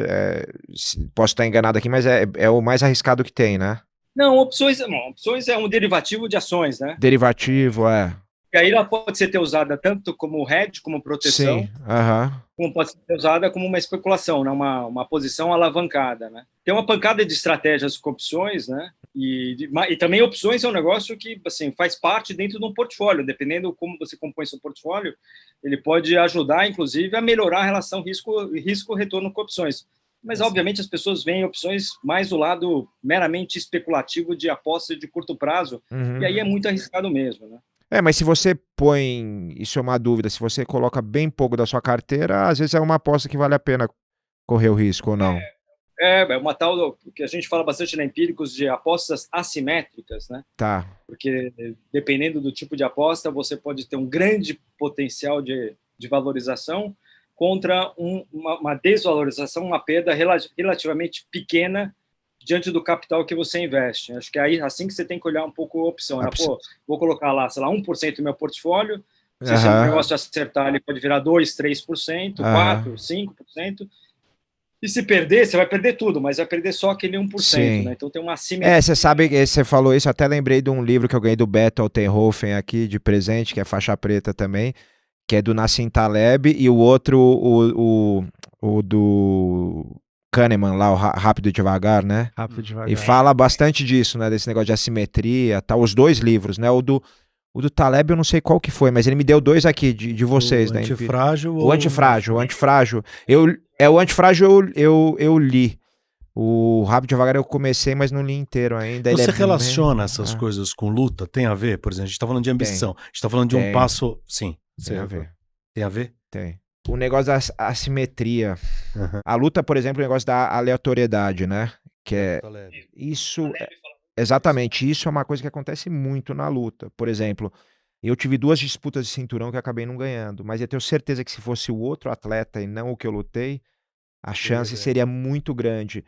posso estar enganado aqui, mas é o mais arriscado que tem, né? Não, opções é um derivativo de ações, né? Derivativo, E aí ela pode ser usada tanto como hedge, como proteção, sim, como pode ser usada como uma especulação, né? Uma posição alavancada, né? Tem uma pancada de estratégias com opções, né? E também opções é um negócio que assim, faz parte dentro de um portfólio, dependendo como você compõe seu portfólio, ele pode ajudar, inclusive, a melhorar a relação risco-retorno com opções. Mas, obviamente, as pessoas veem opções mais do lado meramente especulativo de aposta de curto prazo, e aí é muito arriscado mesmo, né? Mas se você põe, isso é uma dúvida, se você coloca bem pouco da sua carteira, às vezes é uma aposta que vale a pena correr o risco ou não. É uma tal, que a gente fala bastante na Empíricos, de apostas assimétricas, né? Tá. Porque dependendo do tipo de aposta, você pode ter um grande potencial de valorização contra uma desvalorização, uma perda relativamente pequena diante do capital que você investe. Acho que é assim que você tem que olhar um pouco a opção. Né? Pô, vou colocar lá, sei lá, 1% do meu portfólio, se esse negócio acertar, ele pode virar 2%, 3%, 4%, 5%. E se perder, você vai perder tudo, mas vai perder só aquele 1%, né? Então tem uma assimetria. Você sabe, você falou isso, até lembrei de um livro que eu ganhei do Beto Altenhofen aqui, de presente, que é faixa preta também, que é do Nassim Taleb, e o outro, o do Kahneman lá, o Rápido e Devagar, né? Rápido e Devagar. E fala bastante disso, né? Desse negócio de assimetria, tal. Os dois livros, né? O do Taleb eu não sei qual que foi, mas ele me deu dois aqui, de vocês, né? Antifrágil o Antifrágil. O Antifrágil eu li. O Rápido e Devagar eu comecei, mas não li inteiro ainda. Você relaciona essas coisas com luta? Tem a ver? Por exemplo, a gente tá falando de ambição. A gente tá falando de um passo... Sim. Tem a ver. Tem a ver? Tem. O negócio da assimetria. A luta, por exemplo, o negócio da aleatoriedade, né? Que é... Isso... Exatamente. Isso é uma coisa que acontece muito na luta. Por exemplo... Eu tive 2 disputas de cinturão que acabei não ganhando, mas eu tenho certeza que se fosse o outro atleta e não o que eu lutei, a chance seria muito grande.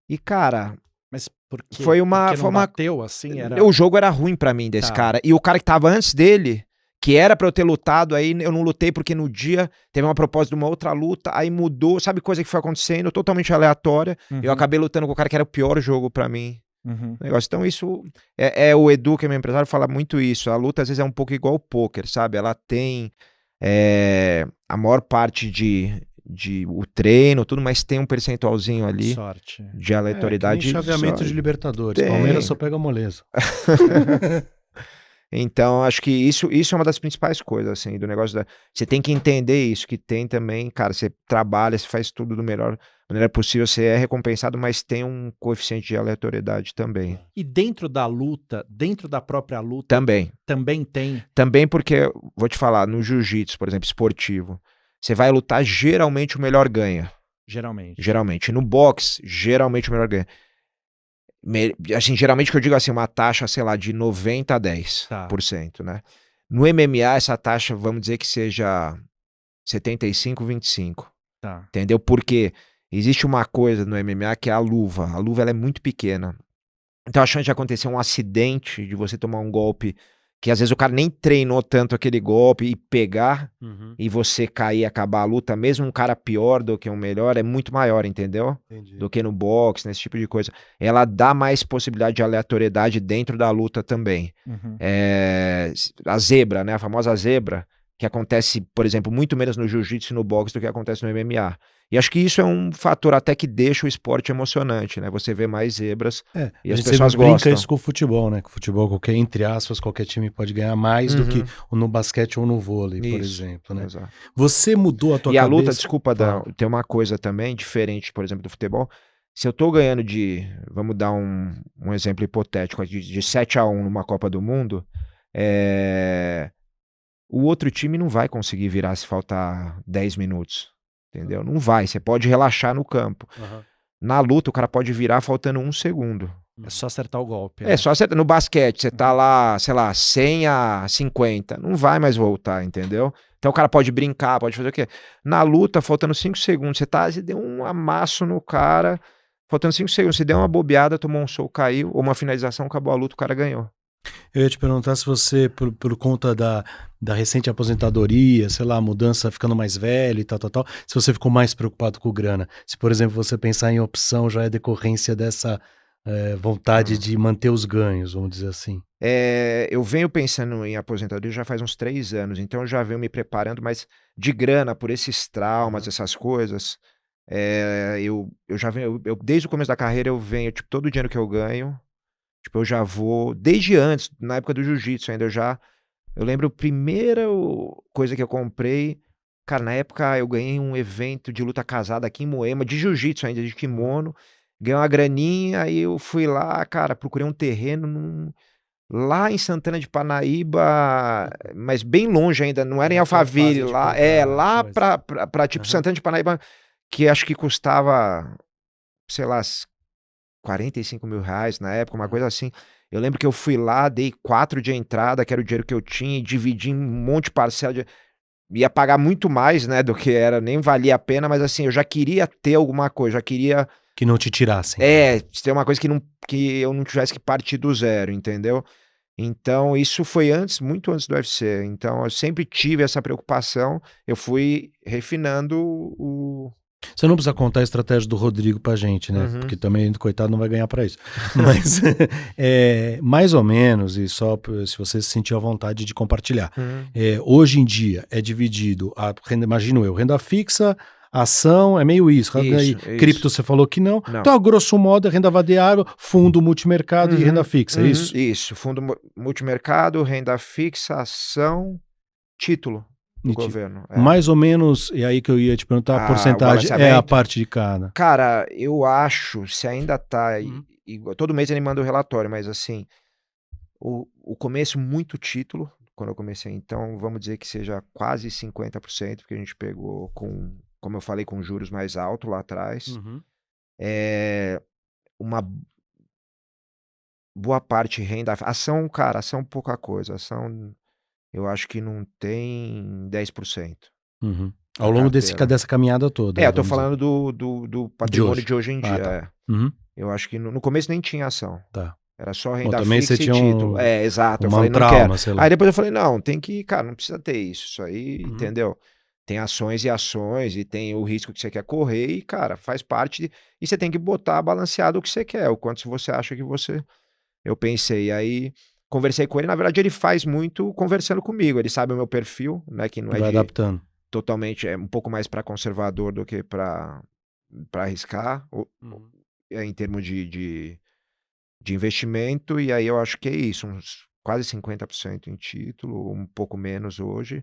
E, cara... Mas por quê? Foi uma... Porque não bateu, assim? O jogo era ruim pra mim desse cara. E o cara que tava antes dele, que era pra eu ter lutado, aí eu não lutei porque no dia teve uma proposta de uma outra luta, aí mudou, sabe coisa que foi acontecendo, totalmente aleatória. Eu acabei lutando com o cara que era o pior jogo pra mim. Negócio. Então isso o Edu, que é meu empresário, fala muito isso. A luta às vezes é um pouco igual o poker, sabe? Ela tem a maior parte de o treino, tudo, mas tem um percentualzinho ali sorte. De aleatoriedade. Que nem chaveamento de Libertadores. Palmeiras só pega moleza. Então, acho que isso é uma das principais coisas, assim, do negócio você tem que entender isso, que tem também, cara, você trabalha, você faz tudo da melhor maneira possível, você é recompensado, mas tem um coeficiente de aleatoriedade também. E dentro da luta, dentro da própria luta... Também tem? Também porque, vou te falar, no jiu-jitsu, por exemplo, esportivo, você vai lutar, geralmente o melhor ganha. Geralmente. No boxe, geralmente o melhor ganha. Assim, geralmente que eu digo assim, uma taxa, sei lá, de 90% a 10%, né? No MMA, essa taxa, vamos dizer que seja 75-25%. Entendeu? Porque existe uma coisa no MMA que é a luva. A luva ela é muito pequena. Então a chance de acontecer um acidente, de você tomar um golpe que às vezes o cara nem treinou tanto aquele golpe e pegar e você cair e acabar a luta, mesmo um cara pior do que um melhor, é muito maior, entendeu? Entendi. Do que no boxe, nesse tipo de coisa. Ela dá mais possibilidade de aleatoriedade dentro da luta também. A zebra, né? A famosa zebra, que acontece, por exemplo, muito menos no jiu-jitsu e no boxe do que acontece no MMA. E acho que isso é um fator até que deixa o esporte emocionante, né? Você vê mais zebras e as pessoas gostam. Brinca isso com o futebol, né? Com o futebol, entre aspas, qualquer time pode ganhar mais do que no basquete ou no vôlei, por exemplo, né? Exato. Você mudou a tua cabeça... E a luta, desculpa, tem uma coisa também diferente, por exemplo, do futebol. Se eu tô ganhando vamos dar um exemplo hipotético, de 7-1 numa Copa do Mundo, o outro time não vai conseguir virar se faltar 10 minutos. Entendeu? Não vai, você pode relaxar no campo. Na luta, o cara pode virar faltando 1 segundo. É só acertar o golpe. É só acertar. No basquete, você tá lá, sei lá, 100-50. Não vai mais voltar, entendeu? Então o cara pode brincar, pode fazer o quê? Na luta, faltando 5 segundos, você deu um amasso no cara, faltando 5 segundos, você deu uma bobeada, tomou um soco, caiu, ou uma finalização, acabou a luta, o cara ganhou. Eu ia te perguntar se você, por conta da recente aposentadoria, sei lá, mudança ficando mais velho e tal, se você ficou mais preocupado com grana. Se, por exemplo, você pensar em opção, já é decorrência dessa vontade de manter os ganhos, vamos dizer assim. Eu venho pensando em aposentadoria já faz uns 3 anos, então eu já venho me preparando, mas de grana, por esses traumas, essas coisas, eu já venho, desde o começo da carreira eu venho, tipo, todo o dinheiro que eu ganho, Tipo, eu já vou, desde antes, na época do jiu-jitsu ainda, eu lembro a primeira coisa que eu comprei, cara, na época eu ganhei um evento de luta casada aqui em Moema, de jiu-jitsu ainda, de kimono, ganhei uma graninha, aí eu fui lá, cara, procurei um terreno lá em Santana de Parnaíba, mas bem longe ainda, não era em Alphaville, lá, lá pra tipo Santana de Parnaíba, que acho que custava, sei lá, R$45 mil na época, uma coisa assim. Eu lembro que eu fui lá, dei 4 de entrada, que era o dinheiro que eu tinha, e dividi em um monte de parcela. Ia pagar muito mais, né, do que era, nem valia a pena, mas assim, eu já queria ter alguma coisa, já queria... Que não te tirassem. ter uma coisa que eu não tivesse que partir do zero, entendeu? Então, isso foi muito antes do UFC. Então, eu sempre tive essa preocupação, eu fui refinando Você não precisa contar a estratégia do Rodrigo pra gente, né? Porque também, coitado, não vai ganhar pra isso. Mas, mais ou menos, e só se você se sentir à vontade de compartilhar. Hoje em dia, é dividido, imagino eu, renda fixa, ação, é meio isso. Isso. Cripto, você falou que não. Então, a grosso modo, é renda variável, fundo multimercado e renda fixa, é isso? Isso, fundo multimercado, renda fixa, ação, título. Do governo. Mais ou menos, e aí que eu ia te perguntar, a porcentagem a parte de cada. Cara, eu acho, se ainda tá, todo mês ele manda o relatório, mas assim, o começo muito título, quando eu comecei, então vamos dizer que seja quase 50%, porque a gente pegou como eu falei, com juros mais altos lá atrás. Uma boa parte renda, ação, cara, ação pouca coisa, ação... Eu acho que não tem 10%. Ao longo dessa caminhada toda. Eu tô falando do patrimônio de hoje em dia. Tá. Eu acho que no começo nem tinha ação. Tá. Era só renda também fixa você e tinha título. Exato. Eu falei, não quero. Aí depois eu falei, não, tem que, cara, não precisa ter isso. Isso aí, entendeu? Tem ações e tem o risco que você quer correr e, cara, faz parte. E você tem que botar balanceado o que você quer, o quanto você acha que você... Eu pensei, aí... Conversei com ele, na verdade ele faz muito conversando comigo, ele sabe o meu perfil, né, que não é adaptando. Totalmente, é um pouco mais para conservador do que para arriscar, em termos de investimento, e aí eu acho que é isso, uns quase 50% em título, um pouco menos hoje,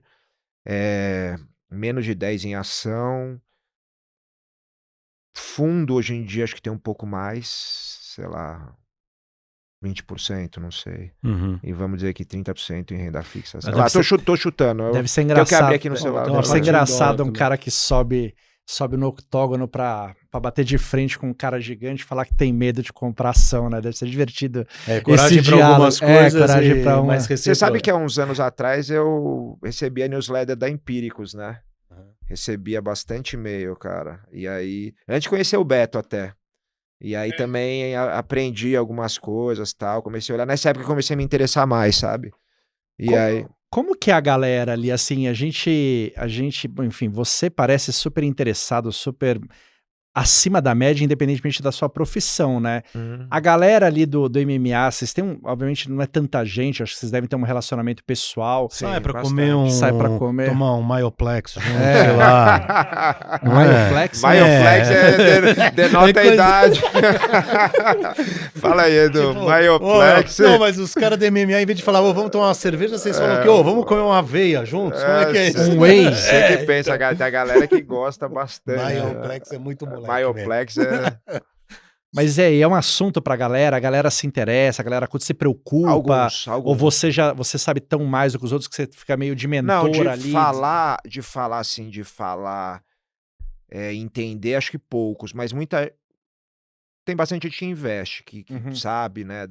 menos de 10% em ação, fundo hoje em dia acho que tem um pouco mais, sei lá... 20%, não sei. E vamos dizer que 30% em renda fixa. Tô chutando. Deve ser engraçado. Eu que abrir aqui no celular. Deve ser engraçado um cara que sobe no octógono pra bater de frente com um cara gigante e falar que tem medo de comprar ação, né? Deve ser divertido. Coragem pra algumas coisas. Coragem pra uma... Você sabe que há uns anos atrás eu recebia a newsletter da Empíricos, né? Recebia bastante e-mail, cara. E aí... Antes de conhecer o Beto até. E aí também aprendi algumas coisas, tal, comecei a olhar, nessa época comecei a me interessar mais, sabe? E aí... Como que é a galera ali, assim, a gente, enfim, você parece super interessado, super acima da média, independentemente da sua profissão, né? A galera ali do MMA, vocês têm obviamente não é tanta gente, acho que vocês devem ter um relacionamento pessoal. Sai pra comer tomar um Myoplex, sei lá. Myoplex? Myoplex denota a idade. Fala aí, Edu, Myoplex. Não, mas os caras do MMA, em vez de falar, vamos tomar uma cerveja, vocês falam que, vamos comer uma aveia juntos? Como é que é isso? Um whey? Você que pensa, tem a galera que gosta bastante. Myoplex é muito moleque. Myoplex Mas é um assunto pra galera, a galera se interessa, a galera se preocupa, alguns. Ou você sabe tão mais do que os outros que você fica meio de mentor ali? Entender, acho que poucos, mas tem bastante gente que investe, que sabe, né,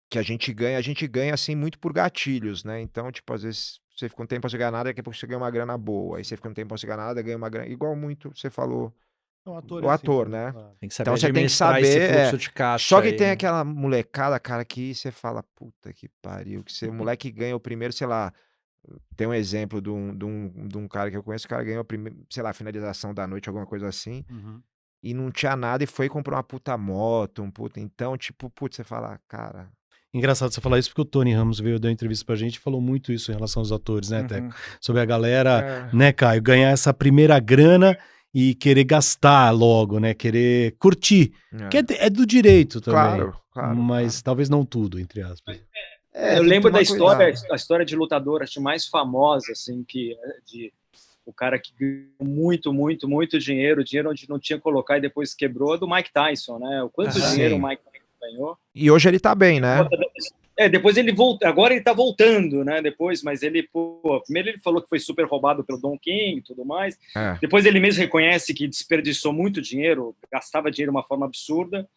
que a gente ganha assim muito por gatilhos, né? Então, tipo, às vezes você fica um tempo sem ganhar nada, daqui a pouco você ganha uma grana boa. Aí você fica um tempo sem ganhar nada, ganha uma grana. Igual muito você falou, o ator, né? Tem que saber então você tem que saber esse fluxo de caixa. Só que tem aquela molecada, cara, que você fala, puta que pariu, que o moleque ganha o primeiro, sei lá. Tem um exemplo de um cara que eu conheço, o cara ganhou a primeira, sei lá, finalização da noite, alguma coisa assim. E não tinha nada e foi e comprou uma puta moto, então, tipo, putz, você fala, cara... Engraçado você falar isso, porque o Tony Ramos veio dar uma entrevista pra gente e falou muito isso em relação aos atores, né, Teco? Sobre a galera, né, Caio, ganhar essa primeira grana e querer gastar logo, né? Querer curtir. Que é do direito também. Claro. Mas talvez não tudo, entre aspas. Eu lembro da história, a história de lutador, acho mais famosa, assim, de o cara que ganhou muito dinheiro onde não tinha que colocar e depois quebrou, do Mike Tyson, né? O quanto dinheiro o Mike Tyson ganhou. E hoje ele tá bem, né? Depois ele volta, agora ele tá voltando, né? Depois, mas ele, primeiro ele falou que foi super roubado pelo Don King e tudo mais. Depois ele mesmo reconhece que desperdiçou muito dinheiro, gastava dinheiro de uma forma absurda.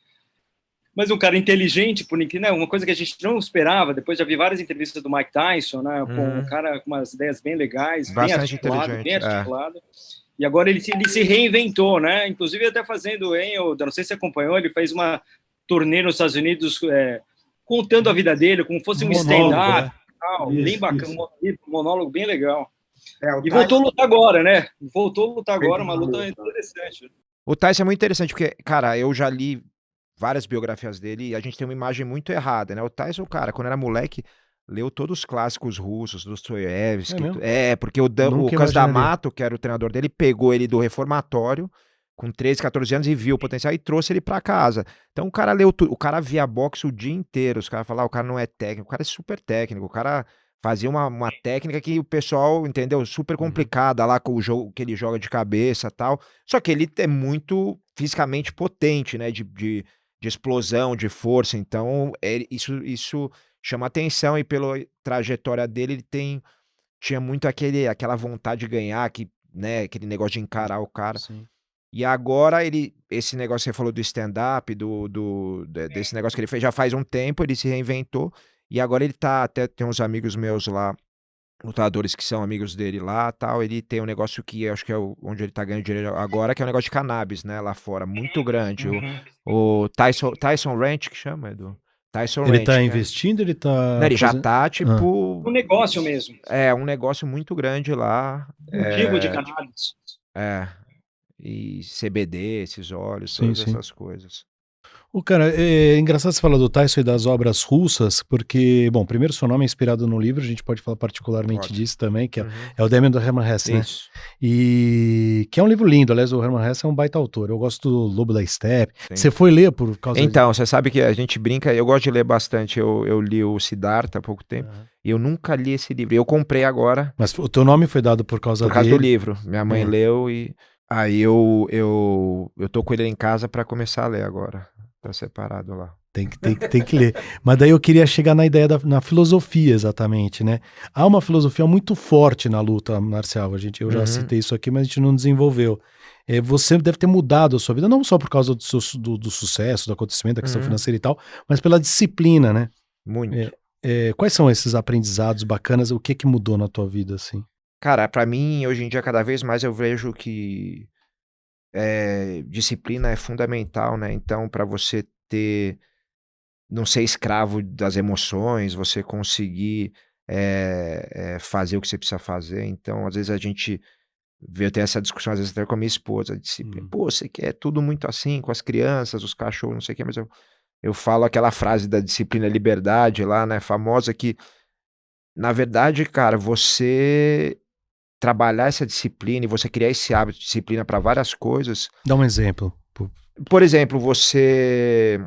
Mas um cara inteligente, né? Uma coisa que a gente não esperava. Depois já vi várias entrevistas do Mike Tyson, né? Com um cara com umas ideias bem legais, bastante bem articulado. E agora ele se reinventou, né? Inclusive até fazendo, eu não sei se você acompanhou, ele fez uma turnê nos Estados Unidos contando a vida dele, como fosse um stand-up, bem bacana, um monólogo bem legal. E voltou a lutar agora, né? Uma luta interessante. O Tyson é muito interessante, porque, cara, eu já li várias biografias dele e a gente tem uma imagem muito errada, né? O Tyson, cara, quando era moleque, leu todos os clássicos russos, Dostoiévski. Porque o Lucas D'Amato, que era o treinador dele, pegou ele do reformatório com 13, 14 anos e viu o potencial e trouxe ele pra casa. Então o cara leu tudo, o cara via boxe o dia inteiro, os caras falavam, o cara não é técnico, o cara é super técnico, o cara fazia uma técnica que o pessoal, entendeu, super complicada lá com o jogo que ele joga de cabeça e tal, só que ele é muito fisicamente potente, né, de explosão, de força, então isso chama atenção e pela trajetória dele ele tinha muito aquela vontade de ganhar, né, aquele negócio de encarar o cara. Sim. E agora esse negócio que você falou do stand-up, desse negócio que ele fez já faz um tempo, ele se reinventou e agora ele até tem uns amigos meus lá, lutadores que são amigos dele lá tal, ele tem um negócio que acho que é onde ele tá ganhando dinheiro agora, que é um negócio de cannabis, né, lá fora, muito grande. O Tyson Ranch, que chama, Edu? Tyson Ele Ranch. tá investindo, ele tá... Não, ele já tá, tipo... Um negócio mesmo. Um negócio muito grande lá. Cultivo de cannabis. E CBD, esses óleos, todas essas coisas. Cara, é engraçado você falar do Tyson e das obras russas, porque, bom, primeiro seu nome é inspirado no livro, a gente pode falar particularmente disso também, que é o Demian do Hermann Hesse, né? E que é um livro lindo, aliás, o Hermann Hesse é um baita autor, eu gosto do Lobo da Steppe. Você foi ler por causa Então, você sabe que a gente brinca, eu gosto de ler bastante, eu li o Siddhartha há pouco tempo, e eu nunca li esse livro, eu comprei agora. Mas o teu nome foi dado por causa dele? Por causa do livro, minha mãe leu e aí eu tô com ele em casa para começar a ler agora. Tá separado lá. Tem que ler. Mas daí eu queria chegar na ideia na filosofia, exatamente, né? Há uma filosofia muito forte na luta marcial. Eu já citei isso aqui, mas a gente não desenvolveu. Você deve ter mudado a sua vida, não só por causa do sucesso, do acontecimento, da questão financeira e tal, mas pela disciplina, né? Muito. Quais são esses aprendizados bacanas? O que mudou na tua vida, assim? Cara, pra mim, hoje em dia, cada vez mais eu vejo que disciplina é fundamental, né? Então, para você não ser escravo das emoções, você conseguir fazer o que você precisa fazer. Então, às vezes a gente eu tenho essa discussão, às vezes até com a minha esposa, disciplina. Pô, você quer tudo muito assim, com as crianças, os cachorros, não sei o que, mas eu falo aquela frase da disciplina e liberdade lá, né? Famosa que, na verdade, cara, você trabalhar essa disciplina e você criar esse hábito de disciplina para várias coisas. Dá um exemplo. Por exemplo, você...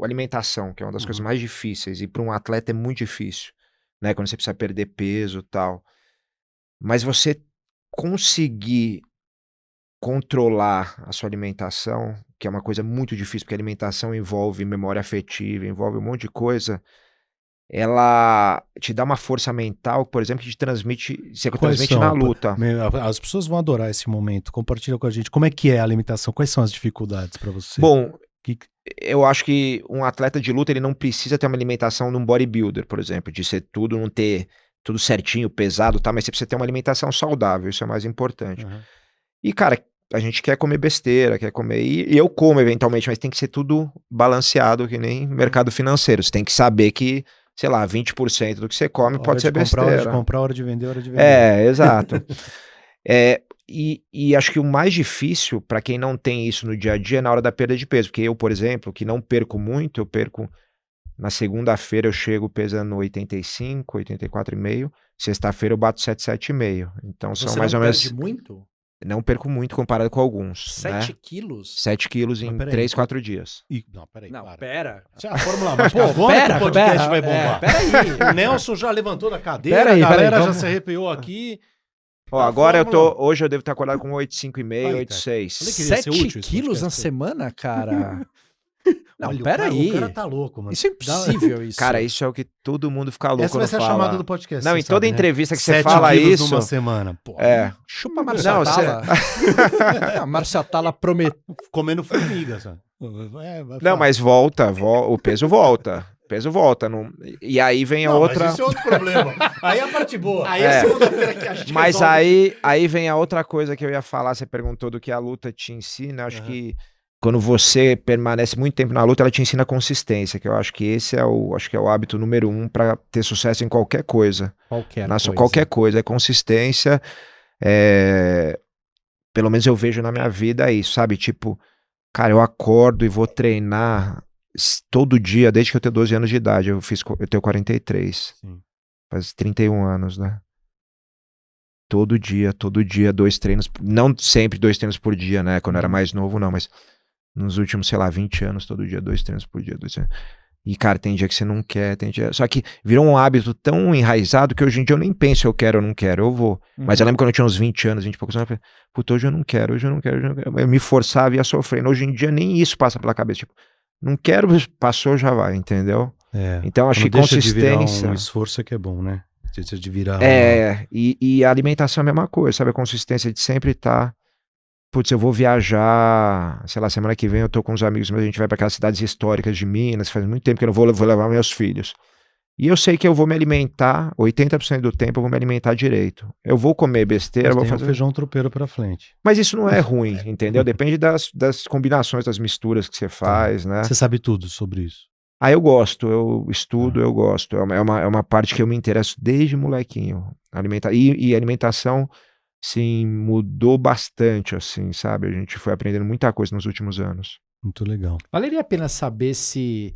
alimentação, que é uma das coisas mais difíceis, e para um atleta é muito difícil, né? Quando você precisa perder peso e tal. Mas você conseguir controlar a sua alimentação, que é uma coisa muito difícil, porque a alimentação envolve memória afetiva, envolve um monte de coisa, ela te dá uma força mental, por exemplo, que te transmite na luta. As pessoas vão adorar esse momento. Compartilha com a gente. Como é que é a alimentação? Quais são as dificuldades para você? Bom, eu acho que um atleta de luta, ele não precisa ter uma alimentação de um bodybuilder, por exemplo, de ser tudo, não ter tudo certinho, pesado, tá? Mas você precisa ter uma alimentação saudável, isso é mais importante. E, cara, a gente quer comer besteira, quer comer... E eu como eventualmente, mas tem que ser tudo balanceado, que nem mercado financeiro. Você tem que saber que, sei lá, 20% do que você come pode ser besteira. Hora de comprar, hora de vender, hora de vender. Exato. E acho que o mais difícil para quem não tem isso no dia a dia é na hora da perda de peso. Porque eu, por exemplo, que não perco muito, eu perco Na segunda-feira eu chego pesando 85, 84,5. Sexta-feira eu bato 77,5. Então são Você mais não ou menos... perde muito? Não perco muito comparado com alguns. 7 né? quilos? 7 quilos em peraí, 3, então- 4 dias. Não, peraí, Não, para. pera. Isso é a Fórmula Mágica. Pô, Agora pera, que o podcast pera, vai bombar. peraí. O Nelson já levantou da cadeira, Pera aí, a galera já vamos- se arrepiou aqui. Ó, A agora Fórmula- hoje eu devo estar acordado com 8,5,5, Aí, 8,6. Olha que ia ser 7 útil esse quilos podcast na todo. semana, cara? Não, Olha, peraí. O cara tá louco, mano. Isso é impossível, isso. Cara, isso é o que todo mundo fica louco Essa vai quando ser a fala. chamada do podcast. Não, você em toda sabe, né? entrevista que você 7 fala quilos isso... numa semana. Pô, É. Chupa a Márcia Não, Atala. A Márcia Atala prometeu. comendo formiga, sabe? Vai Não, falar. mas volta, o peso volta. O peso volta. E aí vem a Não, outra... mas isso é outro problema. Aí é a parte boa. Aí É. segunda-feira que a gente Mas resolve. aí vem a outra coisa que eu ia falar, você perguntou do que a luta te ensina, eu acho que quando você permanece muito tempo na luta, ela te ensina consistência, que eu acho que esse é o hábito número 1 para ter sucesso em qualquer coisa. Qualquer coisa, é consistência, pelo menos eu vejo na minha vida isso, sabe, tipo, cara, eu acordo e vou treinar todo dia, desde que eu tenho 12 anos de idade, eu tenho 43, Sim. faz 31 anos, né? Todo dia, 2 treinos, não sempre 2 treinos por dia, né? Quando eu era mais novo, não, mas nos últimos, sei lá, 20 anos, todo dia, 2 treinos por dia, 2 treinos. E, cara, tem dia que você não quer, tem dia... Só que virou um hábito tão enraizado que hoje em dia eu nem penso se eu quero ou não quero, eu vou. Mas eu lembro quando eu tinha uns 20 anos, 20 e poucos anos, eu falei, puta, hoje eu não quero, hoje eu não quero. Eu me forçava e ia sofrendo. Hoje em dia nem isso passa pela cabeça, tipo, não quero, passou, já vai, entendeu? É. Então, acho que Quando deixa de virar consistência... um esforço é que é bom, né? Deixa de virar E a alimentação é a mesma coisa, sabe? A consistência de sempre estar. Putz, eu vou viajar, sei lá, semana que vem eu tô com uns amigos meus, a gente vai para aquelas cidades históricas de Minas, faz muito tempo que eu não vou levar meus filhos. E eu sei que eu vou me alimentar, 80% do tempo eu vou me alimentar direito. Eu vou comer besteira, vou tem fazer. um feijão tropeiro pra frente. Mas isso não é ruim, entendeu? Depende das combinações, das misturas que você faz, né? Você sabe tudo sobre isso. Ah, eu gosto, eu estudo, eu gosto. É uma parte que eu me interesso desde molequinho. E alimentação, sim, mudou bastante, assim, sabe? A gente foi aprendendo muita coisa nos últimos anos. Muito legal. Valeria a pena saber se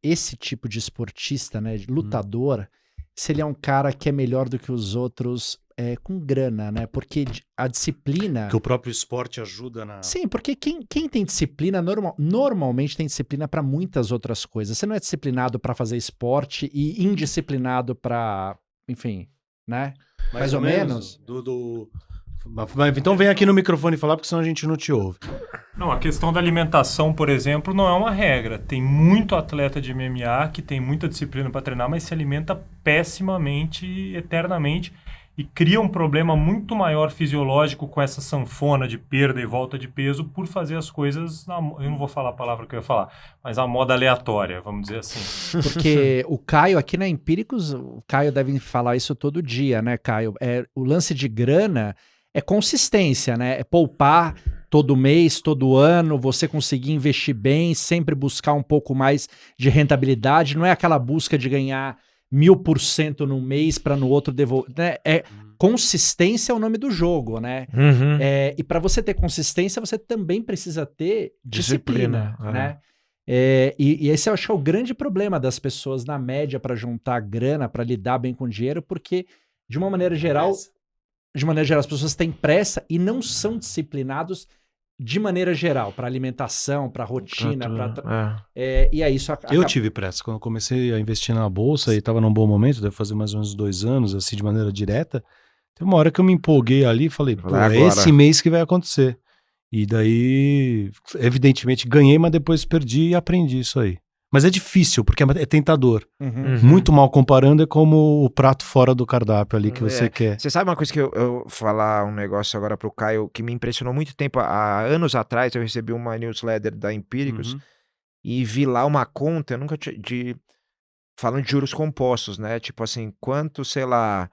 esse tipo de esportista, né, de lutador, se ele é um cara que é melhor do que os outros com grana, né? Porque a disciplina... Que o próprio esporte ajuda na... Sim, porque quem tem disciplina, normalmente tem disciplina para muitas outras coisas. Você não é disciplinado para fazer esporte e indisciplinado para, enfim, né? Mais ou menos. Mas então vem aqui no microfone falar, porque senão a gente não te ouve. Não, a questão da alimentação, por exemplo, não é uma regra. Tem muito atleta de MMA que tem muita disciplina para treinar, mas se alimenta pessimamente, eternamente, e cria um problema muito maior fisiológico com essa sanfona de perda e volta de peso por fazer as coisas, eu não vou falar a palavra que eu ia falar, mas a moda aleatória, vamos dizer assim. Porque o Caio, aqui na Empíricos, o Caio deve falar isso todo dia, né, Caio? O lance de grana é consistência, né? É poupar todo mês, todo ano, você conseguir investir bem, sempre buscar um pouco mais de rentabilidade, não é aquela busca de ganhar 1000% no mês para no outro devolver, né? Consistência é o nome do jogo, né? E para você ter consistência, você também precisa ter disciplina, né? E esse eu acho que é o grande problema das pessoas na média para juntar grana, para lidar bem com dinheiro, porque de uma maneira geral, as pessoas têm pressa e não são disciplinados de maneira geral, para alimentação, para rotina, e aí isso acaba... Eu tive pressa. Quando eu comecei a investir na bolsa e estava num bom momento, deve fazer mais ou menos 2 anos, assim, de maneira direta, tem uma hora que eu me empolguei ali e falei, pô, é esse mês que vai acontecer. E daí, evidentemente, ganhei, mas depois perdi e aprendi isso aí. Mas é difícil, porque é tentador. Muito mal comparando, é como o prato fora do cardápio ali que você quer. Você sabe uma coisa que eu falar um negócio agora pro Caio que me impressionou muito tempo? Há anos atrás eu recebi uma newsletter da Empíricos e vi lá uma conta, eu nunca tinha, falando de juros compostos, né? Tipo assim, quanto, sei lá,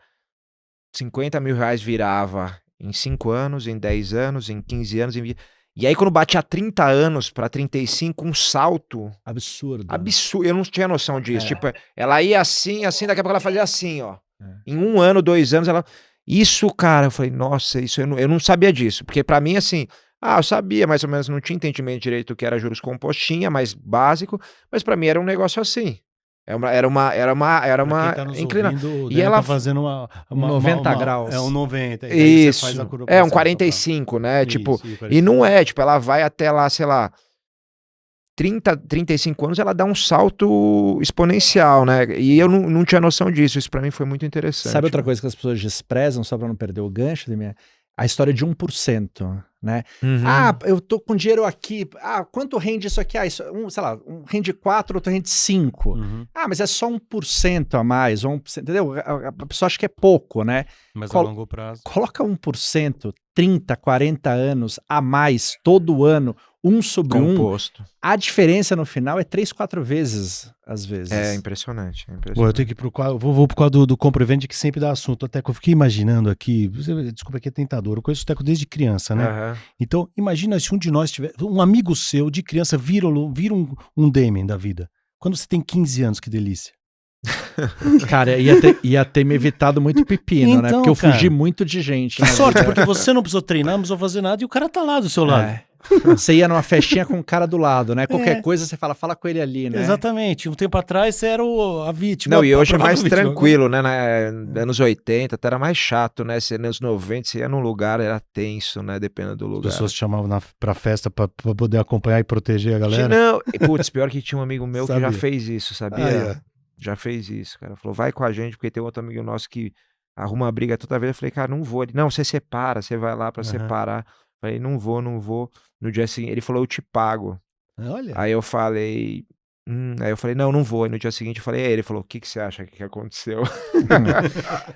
50 mil reais virava em 5 anos, em 10 anos, em 15 anos, E aí, quando batia 30 anos pra 35, um salto... Absurdo. Absurdo. Eu não tinha noção disso. Tipo, ela ia assim, daqui a pouco ela fazia assim, ó. Em 1 ano, 2 anos, ela... Isso, cara, eu falei, nossa, isso eu não sabia disso. Porque pra mim, assim, Eu sabia, mais ou menos, não tinha entendimento direito do que era juros compostos, tinha, mais básico, mas para mim era um negócio assim. Era uma Pra quem tá nos inclinação. ouvindo, o E Daniel ela tá fazendo Um 90 graus. É um 90. E daí você Isso. faz a curva É, um pra cima, 45, né? Isso, Tipo, isso, e não é, tipo, ela vai até lá, sei lá, 30, 35 anos, ela dá um salto exponencial, né? E eu não tinha noção disso. Isso pra mim foi muito interessante. Sabe outra coisa que as pessoas desprezam, só para não perder o gancho, Demir? A história de 1%, né? Uhum. Eu tô com dinheiro aqui. Quanto rende isso aqui? Sei lá, um rende 4, outro rende 5. Uhum. Mas é só 1% a mais, ou 1%, entendeu? A pessoa acha que é pouco, né? Mas a longo prazo. Coloca 1%, 30, 40 anos a mais todo ano, 1 sobre 1. Composto. A diferença no final é 3, 4 vezes, às vezes. É impressionante. Bom, eu tenho que ir pro quadro. Vou pro quadro do Compra e Vende, que sempre dá assunto. Até que eu fiquei imaginando aqui. Desculpa, aqui é tentador. Eu conheço o Teco desde criança, né? Aham. Então, imagina se um de nós tiver. Um amigo seu de criança vira um Demian da vida. Quando você tem 15 anos, que delícia. Cara, ia ter me evitado muito pepino, né? Então, Porque eu cara, fugi muito de gente. Que na sorte, vida. porque você não precisou treinar, não precisou fazer nada e o cara tá lá do seu lado. É. Você ia numa festinha com o cara do lado, né? Qualquer coisa você fala com ele ali, né? Exatamente. Um tempo atrás você era a vítima. Não, e hoje é mais provavelmente, tranquilo, né? Anos 80 até era mais chato, né? Você, nos 90 você ia num lugar, era tenso, né? Dependendo do As lugar. pessoas te chamavam pra festa pra poder acompanhar e proteger a galera. Não, putz, pior que tinha um amigo meu que já Sabia. fez isso, sabia? Já fez isso, cara. Falou, vai com a gente, porque tem outro amigo nosso que arruma briga toda vez. Eu falei, cara, não vou. Ele, não, você separa, você vai lá pra separar. Eu falei, não vou. No dia seguinte, ele falou, eu te pago. Olha. Aí eu falei, não vou. E no dia seguinte eu falei, ele falou, o que você acha que aconteceu?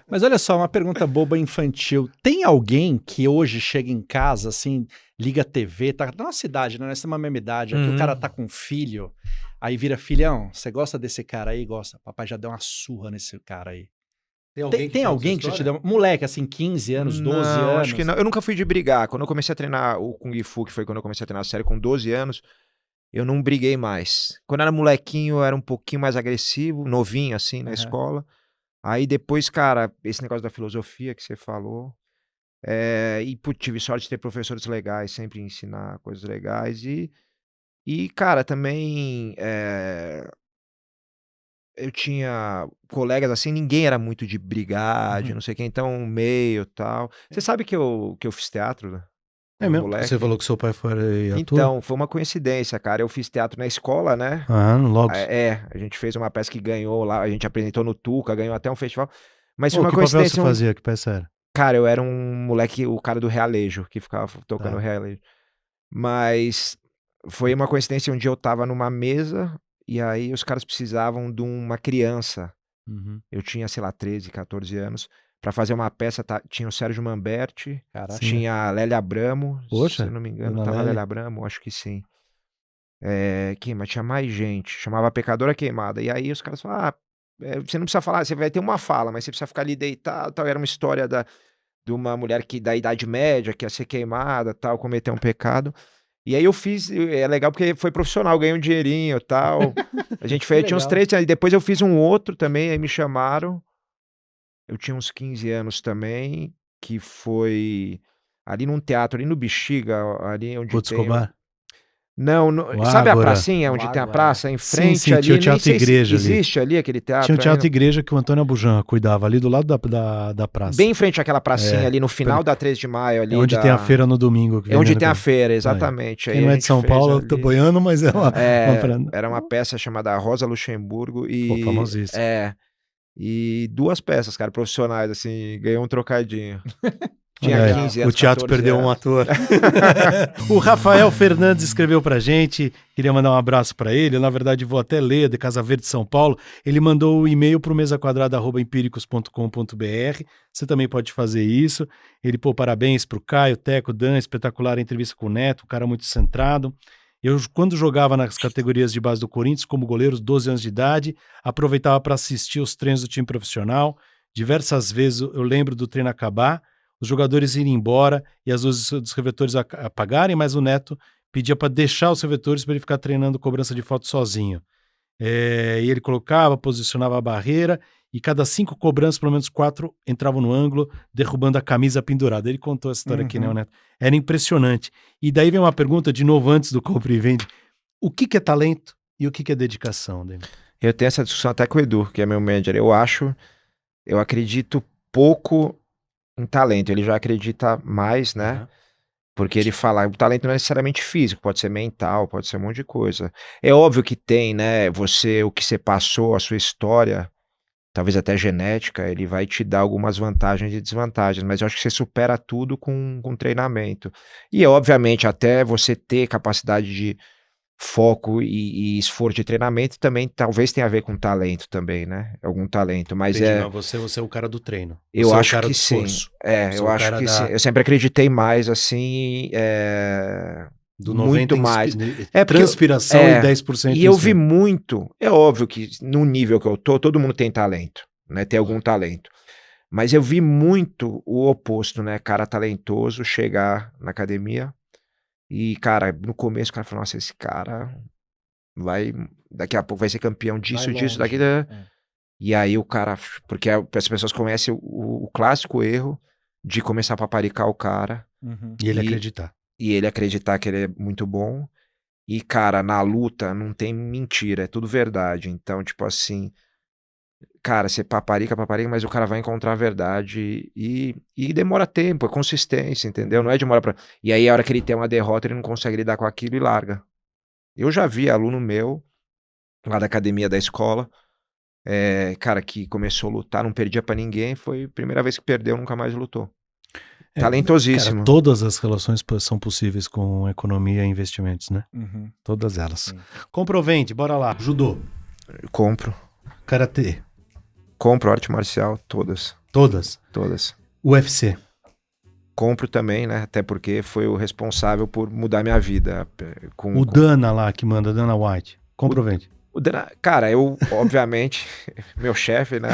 Mas olha só, uma pergunta boba infantil. Tem alguém que hoje chega em casa, assim, liga a TV, tá na nossa idade, né? Nós temos a mesma idade, aqui o cara tá com um filho, aí vira, filhão, você gosta desse cara aí? Gosta. Papai já deu uma surra nesse cara aí. Tem alguém que já te deu... Moleque, assim, 15 anos, 12 não, anos? acho que não. Eu nunca fui de brigar. Quando eu comecei a treinar o Kung Fu, que foi quando eu comecei a treinar sério com 12 anos, eu não briguei mais. Quando eu era molequinho, eu era um pouquinho mais agressivo, novinho, assim, na escola. Aí depois, cara, esse negócio da filosofia que você falou, tive sorte de ter professores legais, sempre ensinar coisas legais. E cara, também eu tinha colegas assim, ninguém era muito de brigar, de não sei o que, então meio tal. Você sabe que eu fiz teatro, né? É mesmo? Moleque. Você falou que seu pai foi ator? Então, foi uma coincidência, cara. Eu fiz teatro na escola, né? Logo. A gente fez uma peça que ganhou lá, a gente apresentou no Tuca, ganhou até um festival. Mas foi Que uma papel coincidência. você fazia? Que peça era? Cara, eu era um moleque, o cara do realejo, que ficava tocando realejo. Mas foi uma coincidência, um dia eu tava numa mesa e aí os caras precisavam de uma criança. Eu tinha, sei lá, 13, 14 anos. Pra fazer uma peça, tinha o Sérgio Mamberti, tinha a Lélia Abramo, Poxa, se eu não me engano, tava a Lélia Abramo, acho que sim. Mas tinha mais gente, chamava Pecadora Queimada. E aí os caras falaram, você não precisa falar, você vai ter uma fala, mas você precisa ficar ali deitado, tal. Era uma história de uma mulher da Idade Média, que ia ser queimada, tal, cometer um pecado. E aí eu fiz, é legal porque foi profissional, ganhei um dinheirinho e tal. A gente fez, tinha uns 3 anos, depois eu fiz um outro também, aí me chamaram. Eu tinha uns 15 anos também, que foi ali num teatro, ali no Bexiga, ali onde Putz, tem... Escobar? Não, sabe a pracinha onde tem a praça? Em frente sim, ali, tinha o Teatro Igreja ali. Existe ali aquele teatro? Tinha o Teatro Igreja que o Antônio Abujan cuidava, ali do lado da praça. Bem em frente àquela pracinha ali, no final da 3 de maio. Ali onde tem a feira no domingo. É onde tem a feira, exatamente. Quem não é de São Paulo, eu tô boiando, mas é uma... Era uma peça chamada Rosa Luxemburgo e... Pô, famosíssimo. E 2 peças, cara, profissionais, assim, ganhou um trocadinho. Tinha 15 anos, o teatro 14 perdeu anos. um ator. O Rafael Fernandes escreveu pra gente, queria mandar um abraço pra ele, na verdade vou até ler, de Casa Verde, São Paulo. Ele mandou o e-mail pro mesaquadrada@empiricus.com.br. Você também pode fazer isso. Ele, parabéns pro Caio, Teco, Dan, espetacular a entrevista com o Neto, um cara muito centrado. Eu, quando jogava nas categorias de base do Corinthians, como goleiro, 12 anos de idade, aproveitava para assistir os treinos do time profissional. Diversas vezes eu lembro do treino acabar, os jogadores irem embora e as luzes dos revetores apagarem, mas o Neto pedia para deixar os revetores para ele ficar treinando cobrança de foto sozinho. E ele colocava, posicionava a barreira, e cada 5 cobranças, pelo menos 4 entravam no ângulo, derrubando a camisa pendurada. Ele contou essa história aqui, né, Neto? Era impressionante. E daí vem uma pergunta, de novo, antes do compra e vende. O que é talento e o que é dedicação, Demi? Eu tenho essa discussão até com o Edu, que é meu manager. Eu acredito pouco em talento. Ele já acredita mais, né? Uhum. Porque ele fala, o talento não é necessariamente físico, pode ser mental, pode ser um monte de coisa. É óbvio que tem, né? O que você passou, a sua história, talvez até genética, ele vai te dar algumas vantagens e desvantagens, mas eu acho que você supera tudo com treinamento. E, obviamente, até você ter capacidade de foco e esforço de treinamento também talvez tenha a ver com talento também, né? Algum talento, mas Entendi, mas você é o cara do treino. eu Você é o acho cara que do sim. esforço. É, Você eu é o acho cara que da- sim. Eu sempre acreditei mais, assim, do muito 90 mais. É porque transpiração e 10% e eu vi ensino. muito. É óbvio que no nível que eu tô, todo mundo tem talento, né? Tem algum talento. Mas eu vi muito o oposto, né? Cara talentoso chegar na academia e, cara, no começo o cara falou, nossa, esse cara vai, daqui a pouco vai ser campeão disso, disso, longe. daqui. E aí o cara, porque as pessoas conhecem o clássico erro de começar a paparicar o cara E ele e, acreditar. e ele acreditar que ele é muito bom. E, cara, na luta não tem mentira, é tudo verdade. Então, tipo assim, cara, você paparica, mas o cara vai encontrar a verdade e demora tempo, é consistência, entendeu? Não é demora pra. E aí, a hora que ele tem uma derrota, ele não consegue lidar com aquilo e larga. Eu já vi aluno meu, lá da academia da escola, cara, que começou a lutar, não perdia pra ninguém, foi a primeira vez que perdeu, nunca mais lutou. Cara, Talentosíssimo. todas as relações são possíveis com economia e investimentos, né? Uhum. Todas elas. Sim. Compra ou vende? Bora lá. Judô, Compro. karatê, Compro arte marcial, todas. todas. Todas. UFC, Compro também, né? Até porque foi o responsável por mudar minha vida. o Dana lá que manda, Dana White. Compra ou vende? Cara, eu, obviamente, meu chefe, né?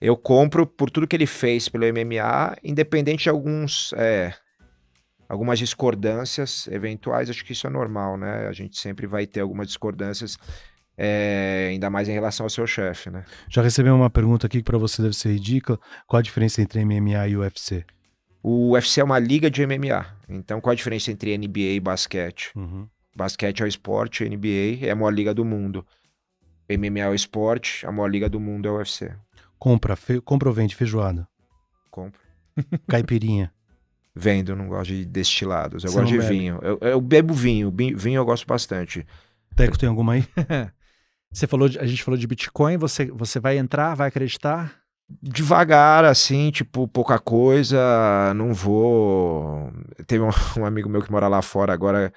Eu compro por tudo que ele fez pelo MMA, independente de algumas discordâncias eventuais. Acho que isso é normal, né? A gente sempre vai ter algumas discordâncias, ainda mais em relação ao seu chefe, né? Já recebi uma pergunta aqui que pra você deve ser ridícula. Qual a diferença entre MMA e UFC? O UFC é uma liga de MMA. Então, qual a diferença entre NBA e basquete? Uhum. Basquete é o esporte, NBA é a maior liga do mundo. MMA é o esporte, a maior liga do mundo é o UFC. Compra ou vende feijoada? Compro. Caipirinha. Vendo, eu não gosto de destilados. Eu Você gosto não de bebe? vinho. Eu bebo vinho. Vinho eu gosto bastante. Teco, tem alguma aí? A gente falou de Bitcoin, você vai entrar, vai acreditar? Devagar, assim, tipo, pouca coisa. Não vou. Teve um amigo meu que mora lá fora agora,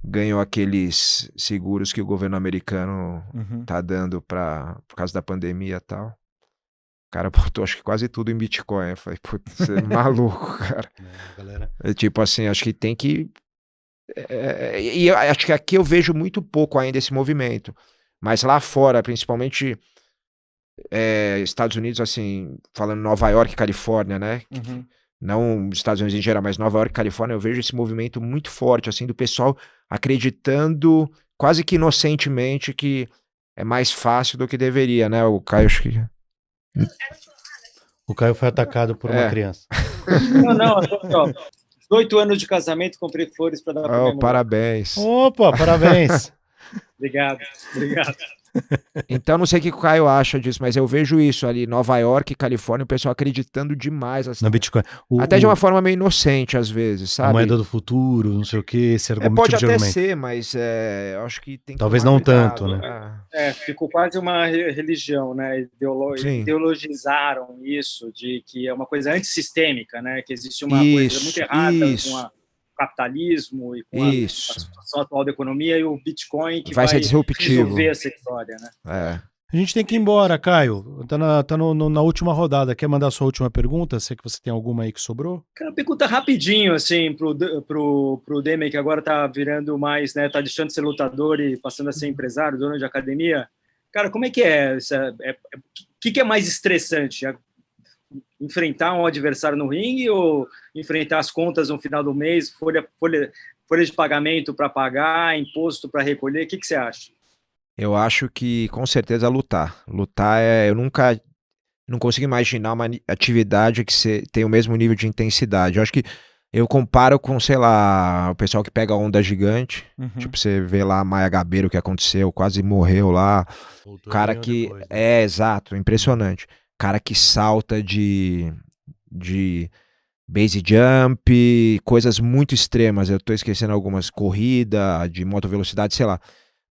ganhou aqueles seguros que o governo americano tá dando por causa da pandemia e tal. O cara botou acho que quase tudo em Bitcoin. Eu falei, putz, você é maluco, cara. Galera. Tipo assim, acho que tem que. E eu acho que aqui eu vejo muito pouco ainda esse movimento. Mas lá fora, principalmente Estados Unidos, assim, falando Nova York e Califórnia, né? Não Estados Unidos em geral, mas Nova York e Califórnia, eu vejo esse movimento muito forte, assim, do pessoal acreditando quase que inocentemente que é mais fácil do que deveria, né? O Caio, acho que. O Caio foi atacado por uma criança. Não, ó, 18 anos de casamento, comprei flores para dar para minha mulher. Parabéns. Opa, parabéns. Obrigado. Então, não sei o que o Caio acha disso, mas eu vejo isso ali, Nova York e Califórnia, o pessoal acreditando demais. Assim, Na Bitcoin. até de uma forma meio inocente, às vezes, sabe? A moeda do futuro, não sei o que, esse argumento. Pode tipo de até argumento. ser, mas eu acho que tem que Talvez tomar não cuidado, tanto, né? Ficou quase uma religião, né? Sim. Ideologizaram isso, de que é uma coisa antissistêmica, né? Que existe uma coisa muito errada com o capitalismo e com a situação atual da economia, e o Bitcoin que vai ser disruptivo. resolver essa história, né? A gente tem que ir embora, Caio. Tá na última rodada. Quer mandar a sua última pergunta? Sei que você tem alguma aí que sobrou. Cara, pergunta rapidinho, assim, pro Demi, que agora tá virando mais, né? Tá deixando de ser lutador e passando a ser empresário, dono de academia. Cara, como é que é? O que é mais estressante? Enfrentar um adversário no ringue ou enfrentar as contas no final do mês, folha de pagamento para pagar, imposto para recolher? O que você acha? Eu acho que, com certeza, lutar. Lutar eu nunca não consigo imaginar uma atividade que tem o mesmo nível de intensidade. Eu acho que eu comparo com, sei lá, o pessoal que pega onda gigante. Tipo, você vê lá a Maia Gabeira, o que aconteceu, quase morreu lá. Voltou, Cara ganhou que... depois, né? exato, impressionante. Cara que salta de base jump, coisas muito extremas. Eu tô esquecendo algumas, corrida, de moto velocidade, sei lá.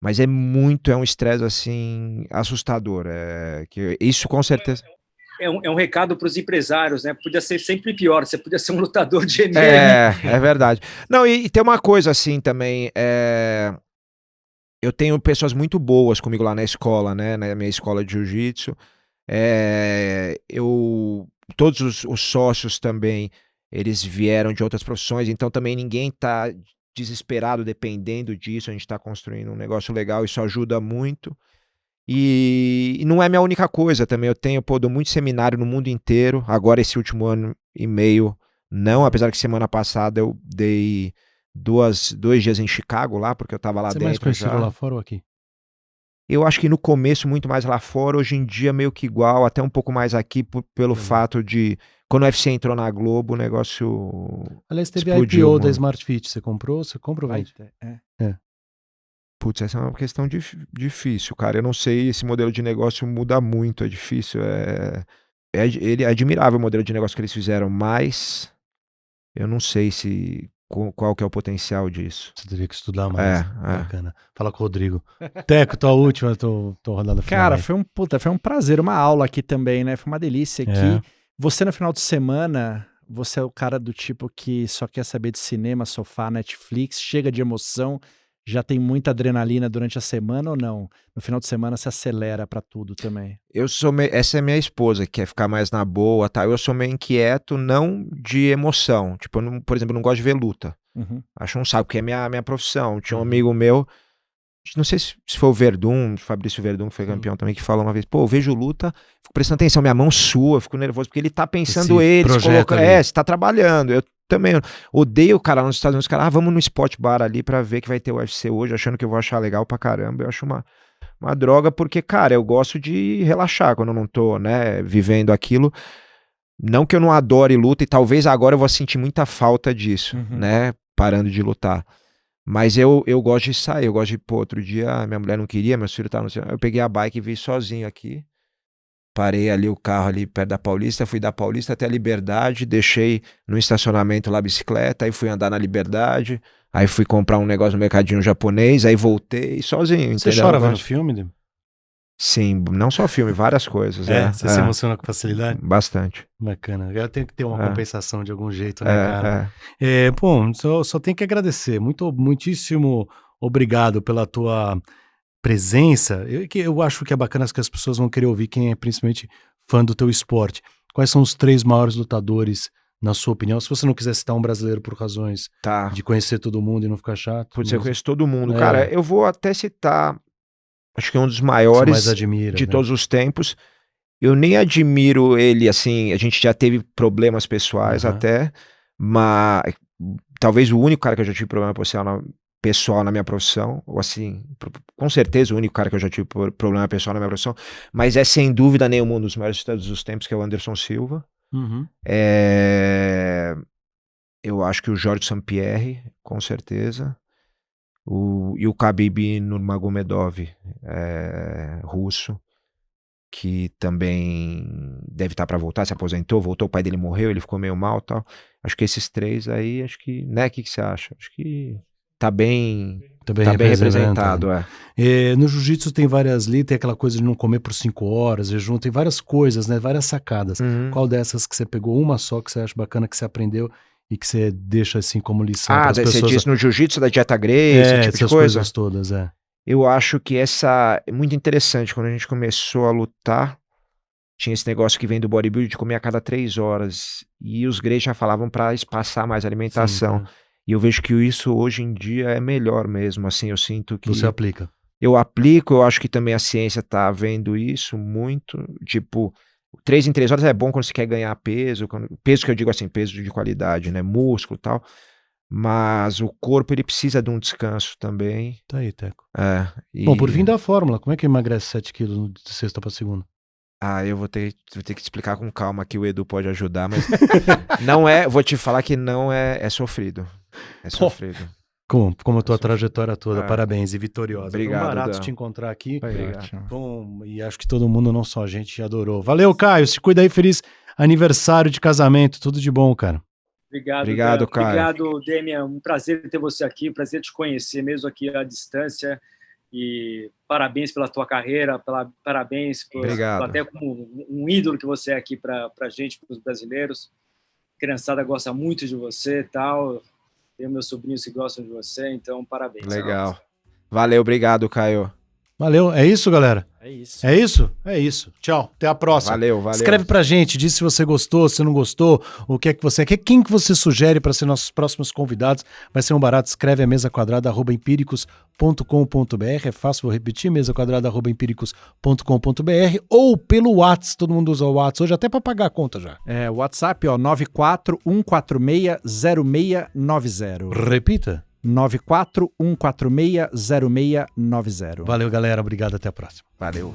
Mas é um estresse, assim, assustador. Que isso, com certeza... É um recado para os empresários, né? Podia ser sempre pior, você podia ser um lutador de MMA. É verdade. Não, e tem uma coisa assim também, eu tenho pessoas muito boas comigo lá na escola, né? Na minha escola de jiu-jitsu. Todos os sócios também, eles vieram de outras profissões, então também ninguém tá desesperado dependendo disso, a gente tá construindo um negócio legal, isso ajuda muito. E não é minha única coisa também, dou muito seminário no mundo inteiro, agora esse último ano e meio, não, apesar que semana passada eu dei 2 dias em Chicago lá, porque eu tava lá Você é dentro mais conhecido já. lá fora ou aqui? Eu acho que no começo muito mais lá fora, hoje em dia meio que igual, até um pouco mais aqui pelo fato de, quando o UFC entrou na Globo, o negócio Aliás, teve a explodiu IPO da muito. Smart Fit, você comprou? Você compra ou vende? Putz, essa é uma questão difícil, cara. Eu não sei, esse modelo de negócio muda muito, é difícil. Ele é admirável o modelo de negócio que eles fizeram, mas eu não sei qual que é o potencial disso. Você teria que estudar mais. É. Bacana. Fala com o Rodrigo. Teco, tua última, tô rodando final. Cara, aí. foi um prazer, uma aula aqui também, né? Foi uma delícia aqui. Você no final de semana, você é o cara do tipo que só quer saber de cinema, sofá, Netflix, chega de emoção, já tem muita adrenalina durante a semana ou não? No final de semana você acelera pra tudo também. Essa é minha esposa, que quer ficar mais na boa, tá? Eu sou meio inquieto, não de emoção. Tipo, por exemplo, eu não gosto de ver luta. Acho um saco, porque é minha profissão. Tinha um amigo meu, não sei se foi o Verdun, o Fabrício Verdun, que foi campeão também, que falou uma vez, pô, eu vejo luta, fico prestando atenção, minha mão sua, fico nervoso, porque ele tá pensando você tá trabalhando. Eu também odeio o cara lá nos Estados Unidos, vamos no Spot Bar ali pra ver que vai ter o UFC hoje, achando que eu vou achar legal pra caramba. Eu acho uma droga, porque, cara, eu gosto de relaxar quando eu não tô, né, vivendo aquilo. Não que eu não adore luta, e talvez agora eu vou sentir muita falta disso, né, parando de lutar. Mas eu gosto de sair, eu gosto de, outro dia minha mulher não queria, meus filhos estavam, eu peguei a bike e vim sozinho aqui, parei ali o carro ali perto da Paulista, fui da Paulista até a Liberdade, deixei no estacionamento lá a bicicleta, aí fui andar na Liberdade, aí fui comprar um negócio no mercadinho japonês, aí voltei sozinho. Você chora vendo filme, Demo? Sim, não só filme, várias coisas. Você se emociona com facilidade? Bastante. Bacana. Eu tenho que ter uma compensação de algum jeito, né, cara? Bom, só tenho que agradecer. Muitíssimo obrigado pela tua presença. Eu acho que é bacana que as pessoas vão querer ouvir, quem é principalmente fã do teu esporte. Quais são os 3 maiores lutadores, na sua opinião? Se você não quiser citar um brasileiro por razões de conhecer todo mundo e não ficar chato. Putz, eu conheço todo mundo. Cara, eu vou até citar, acho que é um dos maiores de todos os tempos. Eu nem admiro ele, assim, a gente já teve problemas pessoais até, mas talvez o único cara que eu já tive problema pessoal na minha profissão, ou assim, com certeza o único cara que eu já tive problema pessoal na minha profissão, mas é sem dúvida nenhuma um dos maiores de todos os tempos, que é o Anderson Silva. Eu acho que o Georges St-Pierre, com certeza. E o Khabib Nurmagomedov, russo, que também deve estar para voltar, se aposentou, voltou, o pai dele morreu, ele ficou meio mal e tal. Acho que esses 3 aí, acho que, né, o que você acha? Acho que tá bem representado. No jiu-jitsu tem várias linhas, tem aquela coisa de não comer por 5 horas, jejum, tem várias coisas, né, várias sacadas. Qual dessas que você pegou, uma só que você acha bacana, que você aprendeu e que você deixa assim como lição para as pessoas? Você diz no jiu-jitsu da dieta Gracie, esse tipo de coisa? Coisas todas, Eu acho que essa é muito interessante. Quando a gente começou a lutar, tinha esse negócio que vem do bodybuilding de comer a cada 3 horas. E os Gracie já falavam para espaçar mais a alimentação. E eu vejo que isso hoje em dia é melhor mesmo. Assim, eu sinto que... Você aplica? Eu aplico, eu acho que também a ciência tá vendo isso muito. Tipo, 3 em 3 horas é bom quando você quer ganhar peso. Peso que eu digo assim, peso de qualidade, né? Músculo e tal. Mas o corpo, ele precisa de um descanso também. Tá aí, Teco. E... Bom, por fim da fórmula, como é que emagrece 7 quilos de sexta pra segunda? Eu vou ter que te explicar com calma que o Edu pode ajudar, mas vou te falar que não é sofrido. É sofrido. Como a tua trajetória toda, parabéns e vitoriosa. Obrigado, Foi um barato Dan. te encontrar aqui. Obrigado. Bom, e acho que todo mundo, não só a gente, adorou. Valeu, Caio, se cuida aí, feliz aniversário de casamento, tudo de bom, cara. Obrigado, Caio. Obrigado, Demian, um prazer ter você aqui, um prazer te conhecer mesmo aqui à distância, e parabéns pela tua carreira, parabéns por até como um ídolo que você é aqui para a gente, para os brasileiros. A criançada gosta muito de você e tal. Tenho meus sobrinhos que gostam de você, então parabéns. Legal. Valeu, obrigado, Caio. Valeu, é isso, galera? É isso. É isso? É isso. Tchau, até a próxima. Valeu. Escreve pra gente, diz se você gostou, se não gostou, o que é que você quer, quem que você sugere para ser nossos próximos convidados. Vai ser um barato, escreve a mesaquadrada@empiricus.com.br, é fácil, vou repetir, mesaquadrada@empiricus.com.br, ou pelo WhatsApp, todo mundo usa o WhatsApp hoje, até para pagar a conta já. WhatsApp, 941460690. Repita. 941460690. Valeu, galera, obrigado, até a próxima. Valeu.